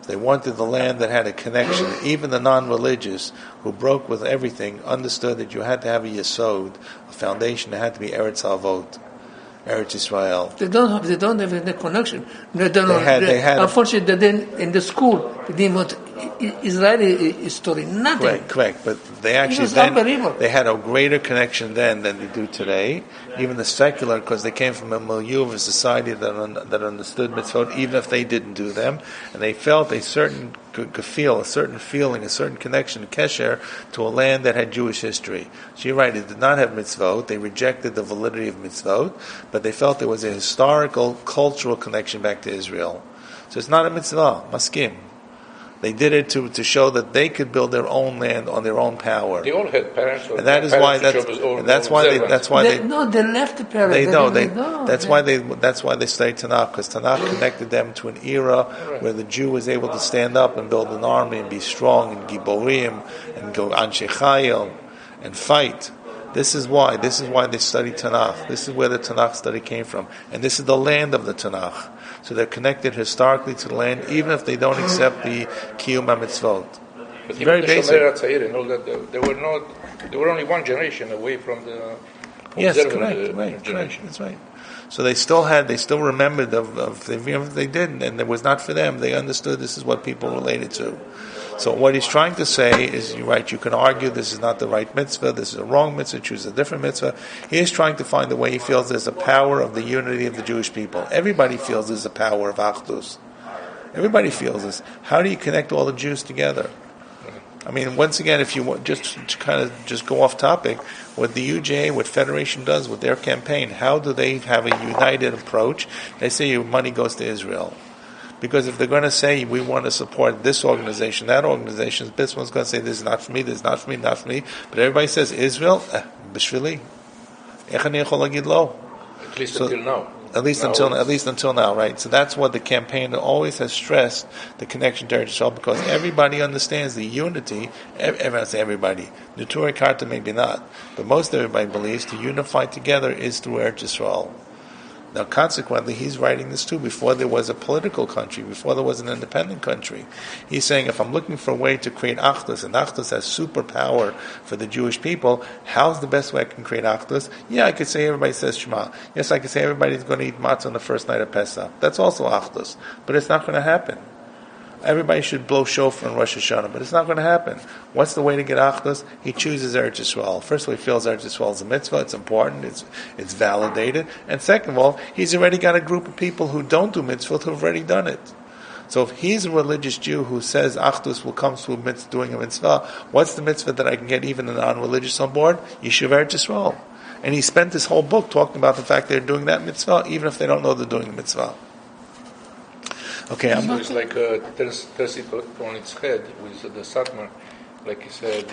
They wanted the land that had a connection. Even the non-religious who broke with everything understood that you had to have a yesod, a foundation that had to be Eretz Avot, Eretz Yisrael. They don't have any connection. They had. Unfortunately, they didn't in the school. They didn't want Israeli history. Nothing. Correct. But they actually they had a greater connection then than they do today. Even the secular, because they came from a milieu of a society that understood mitzvot, even if they didn't do them, and they felt a certain feeling, a certain connection, kesher, to a land that had Jewish history. So you're right, it did not have mitzvot. They rejected the validity of mitzvot, but they felt there was a historical, cultural connection back to Israel. So it's not a mitzvah, maskim. They did it to show that they could build their own land on their own power. They all had parents, and that is why they left the parents. That's why they studied Tanakh, because Tanakh connected them to an era where the Jew was able to stand up and build an army and be strong and giborim and go anshe chayil and fight. This is why they studied Tanakh. This is where the Tanakh study came from, and this is the land of the Tanakh. So they're connected historically to the land, even if they don't accept the Kiyum HaMitzvot. But Very even the basic. Shomer HaTzair and all that, they were only one generation away from the Yes, observant correct, right, generation. that's right. So they still remembered of the they did, and it was not for them. They understood this is what people related to. So what he's trying to say is, you're right, you can argue this is not the right mitzvah, this is a wrong mitzvah, choose a different mitzvah. He is trying to find a way. He feels there's a power of the unity of the Jewish people. Everybody feels there's a power of Achdus. Everybody feels this. How do you connect all the Jews together? I mean, once again, if you want, just to kind of just go off topic, what the UJA, what Federation does with their campaign, how do they have a united approach? They say your money goes to Israel. Because if they're going to say, we want to support this organization, that organization, this one's going to say, this is not for me, this is not for me, not for me. But everybody says, Israel, b'shvili. Ech ani echol lagid lo. At least until now. At least until now, right? So that's what the campaign always has stressed, the connection to Eretz Yisrael, because everybody understands the unity. Everyone say everybody. Neturei Karta maybe not, but most everybody believes to unify together is through Eretz Yisrael. Now, consequently, he's writing this too before there was a political country, before there was an independent country. He's saying, if I'm looking for a way to create Achdus, and Achdus has superpower for the Jewish people, how's the best way I can create Achdus? Yeah, I could say everybody says Shema. Yes, I could say everybody's going to eat matzah on the first night of Pesach. That's also Achdus. But it's not going to happen. Everybody should blow shofar on Rosh Hashanah, but it's not going to happen. What's the way to get Achdus? He chooses Eretz Yisrael. First of all, he feels Eretz Yisrael is a mitzvah, it's important, it's validated. And second of all, he's already got a group of people who don't do mitzvah who have already done it. So if he's a religious Jew who says Achdus will come through doing a mitzvah, what's the mitzvah that I can get even a non-religious on board? Yeshiva Eretz Yisrael. And he spent this whole book talking about the fact they're doing that mitzvah, even if they don't know they're doing the mitzvah. Okay, So it's like turns it on its head with the Satmar. Like he said,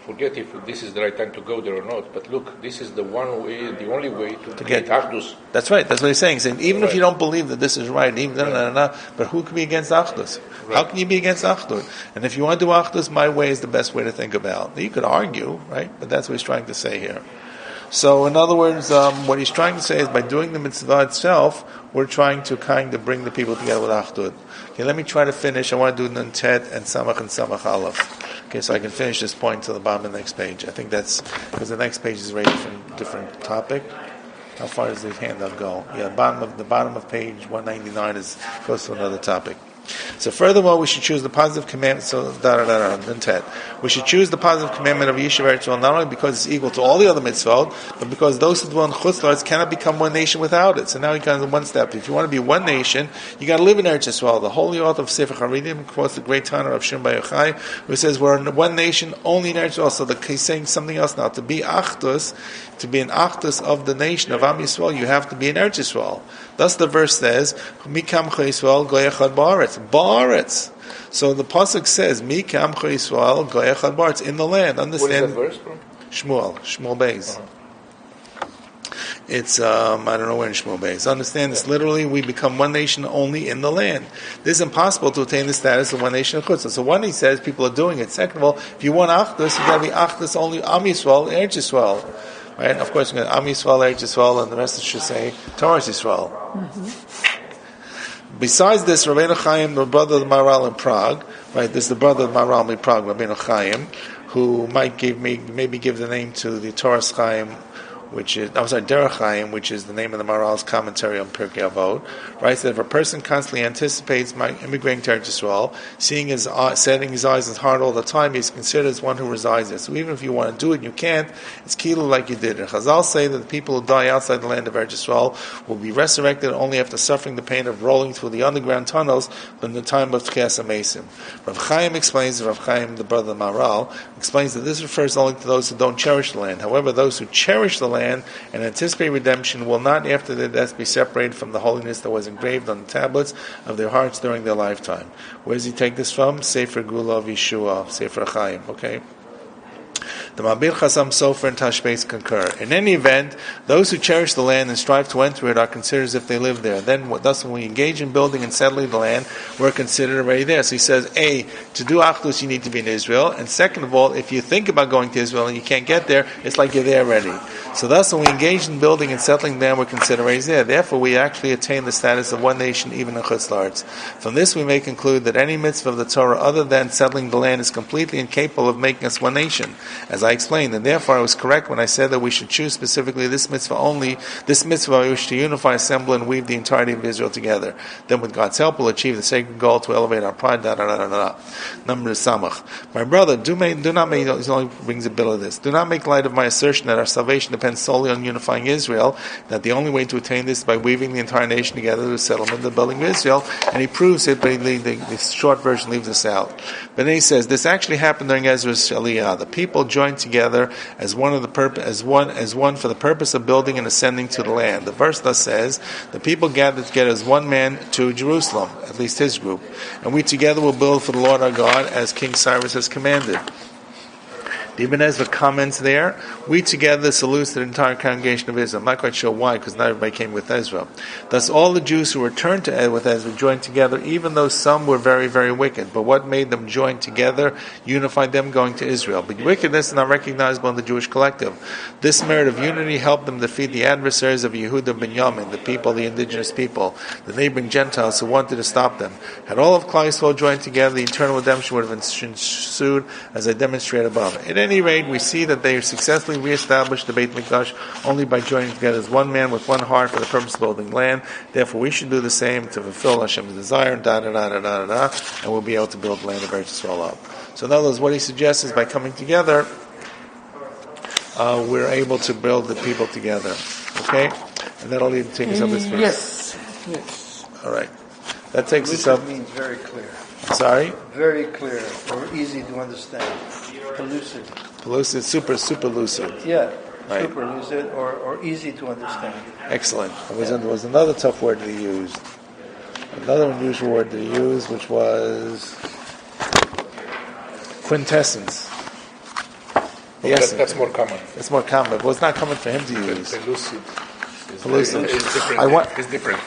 forget if this is the right time to go there or not. But look, this is the one way, the only way to get Achdus. That's right. That's what he's saying. He's saying, even if you don't believe that this is right, but who can be against Achdus? Right. How can you be against Achdus? And if you want to do Achdus, my way is the best way to think about. You could argue, right? But that's what he's trying to say here. So, in other words, what he's trying to say is by doing the mitzvah itself, we're trying to kind of bring the people together with Achdud. Okay, let me try to finish. I want to do Nun Tet and Samach Aleph. Okay, so I can finish this point to the bottom of the next page. I think that's because the next page is a very different topic. How far does the handout go? Yeah, the bottom of page 199 goes to another topic. So furthermore, we should choose the positive commandment. So we should choose the positive commandment of Yeshiva Eretz Yisrael not only because it's equal to all the other mitzvot, but because those who dwell in Chutz La'aretz cannot become one nation without it. So now he comes in one step. If you want to be one nation, you got to live in Eretz Yisrael. The holy author of Sefer Haridim quotes the great Tanner of Shimon Bar Yochai, who says we're in one nation only in Eretz Yisrael. So he's saying something else now. To be Achdus, to be an Achdus of the nation of Am Yisrael, you have to be in Eretz Yisrael. Thus the verse says, Mikam Yisrael Goyechad Ba'aretz. So the pasuk says, Mikam Yisrael Goyechad Ba'aretz, in the land. Understand? What is that verse from? Shmuel Beis. It's, I don't know where in Shmuel Beis. Understand this literally, we become one nation only in the land. This is impossible to attain the status of one nation in Chutz. So one, he says, people are doing it. Second of all, if you want Achdus, you got to be Achdus only Am Yisrael, Eretz Yisrael. Right? Of course, you're going to Am Yisrael, Eretz Yisrael, and the rest should say Torah Yisrael. Mm-hmm. Besides this, Rabbeinu Chaim, the brother of the Maharal in Prague, right? This is the brother of the Maharal in Prague, Rabbeinu Chaim, who might maybe give the name to the Torah Chaim, which is, Derech Chaim, which is the name of the Maharal's commentary on Pirkei Avot, writes that if a person constantly anticipates immigrating to Eretz Yisrael, setting his eyes and his heart all the time, he's considered as one who resides there. So even if you want to do it and you can't, it's kilu like you did. And Chazal say that the people who die outside the land of Eretz Yisrael will be resurrected only after suffering the pain of rolling through the underground tunnels in the time of Tchias HaMesim. Rav Chaim explains, Rav Chaim, the brother of the Maharal, explains that this refers only to those who don't cherish the land. However, those who cherish the land and anticipate redemption will not after their death be separated from the holiness that was engraved on the tablets of their hearts during their lifetime. Where does he take this from? Sefer Gula of Yeshua, Sefer Chaim, okay? The Mabir Chasam Sofer and Tashbetz concur. In any event, those who cherish the land and strive to enter it are considered as if they live there. Thus, when we engage in building and settling the land, we're considered already there. So he says, A, to do Achdus, you need to be in Israel. And second of all, if you think about going to Israel and you can't get there, it's like you're there already. So thus, when we engage in building and settling there, we're considered already there. Therefore, we actually attain the status of one nation, even in Chutz La'aretz. From this, we may conclude that any mitzvah of the Torah other than settling the land is completely incapable of making us one nation, as I explained. And therefore, I was correct when I said that we should choose specifically this mitzvah only. This mitzvah I wish to unify, assemble, and weave the entirety of Israel together. Then, with God's help, we'll achieve the sacred goal to elevate our pride. Number Samach. My brother, do not make. He only brings a bill of this. Do not make light of my assertion that our salvation depends solely on unifying Israel. That the only way to attain this is by weaving the entire nation together through the settlement, the building of Israel. And he proves it, but the short version leaves this out. But then he says this actually happened during Ezra's Aliyah. The people joined together as one for the purpose of building and ascending to the land. The verse thus says, the people gathered together as one man to Jerusalem, at least his group, and we together will build for the Lord our God as King Cyrus has commanded. The Ibn Ezra comments there, we together salute the entire congregation of Israel. I'm not quite sure why, because not everybody came with Ezra. Thus all the Jews who returned with Ezra joined together, even though some were very, very wicked. But what made them join together unified them going to Israel. But wickedness is not recognizable in the Jewish collective. This merit of unity helped them defeat the adversaries of Yehuda ben Yamin, the indigenous people, the neighboring Gentiles who wanted to stop them. Had all of Klal Yisrael joined together, the eternal redemption would have ensued, as I demonstrate above. At any rate, we see that they successfully reestablished the Beit Mikdash only by joining together as one man with one heart for the purpose of building land. Therefore, we should do the same to fulfill Hashem's desire, and we'll be able to build the land of Eretz Yisrael up. So in other words, what he suggests is by coming together, we're able to build the people together. Okay? And that'll even take us up this piece. Yes. All right. That takes us up. Means very clear. Sorry? Very clear or easy to understand. Lucid. Lucid, super lucid. Yeah. Right. Super lucid or easy to understand. Excellent. There was another tough word that he used. Another unusual word that he used, which was quintessence. Yes, that's more common. It's more common, but it's not common for him to use. Pellucid. Pellucid. It's different. It's different.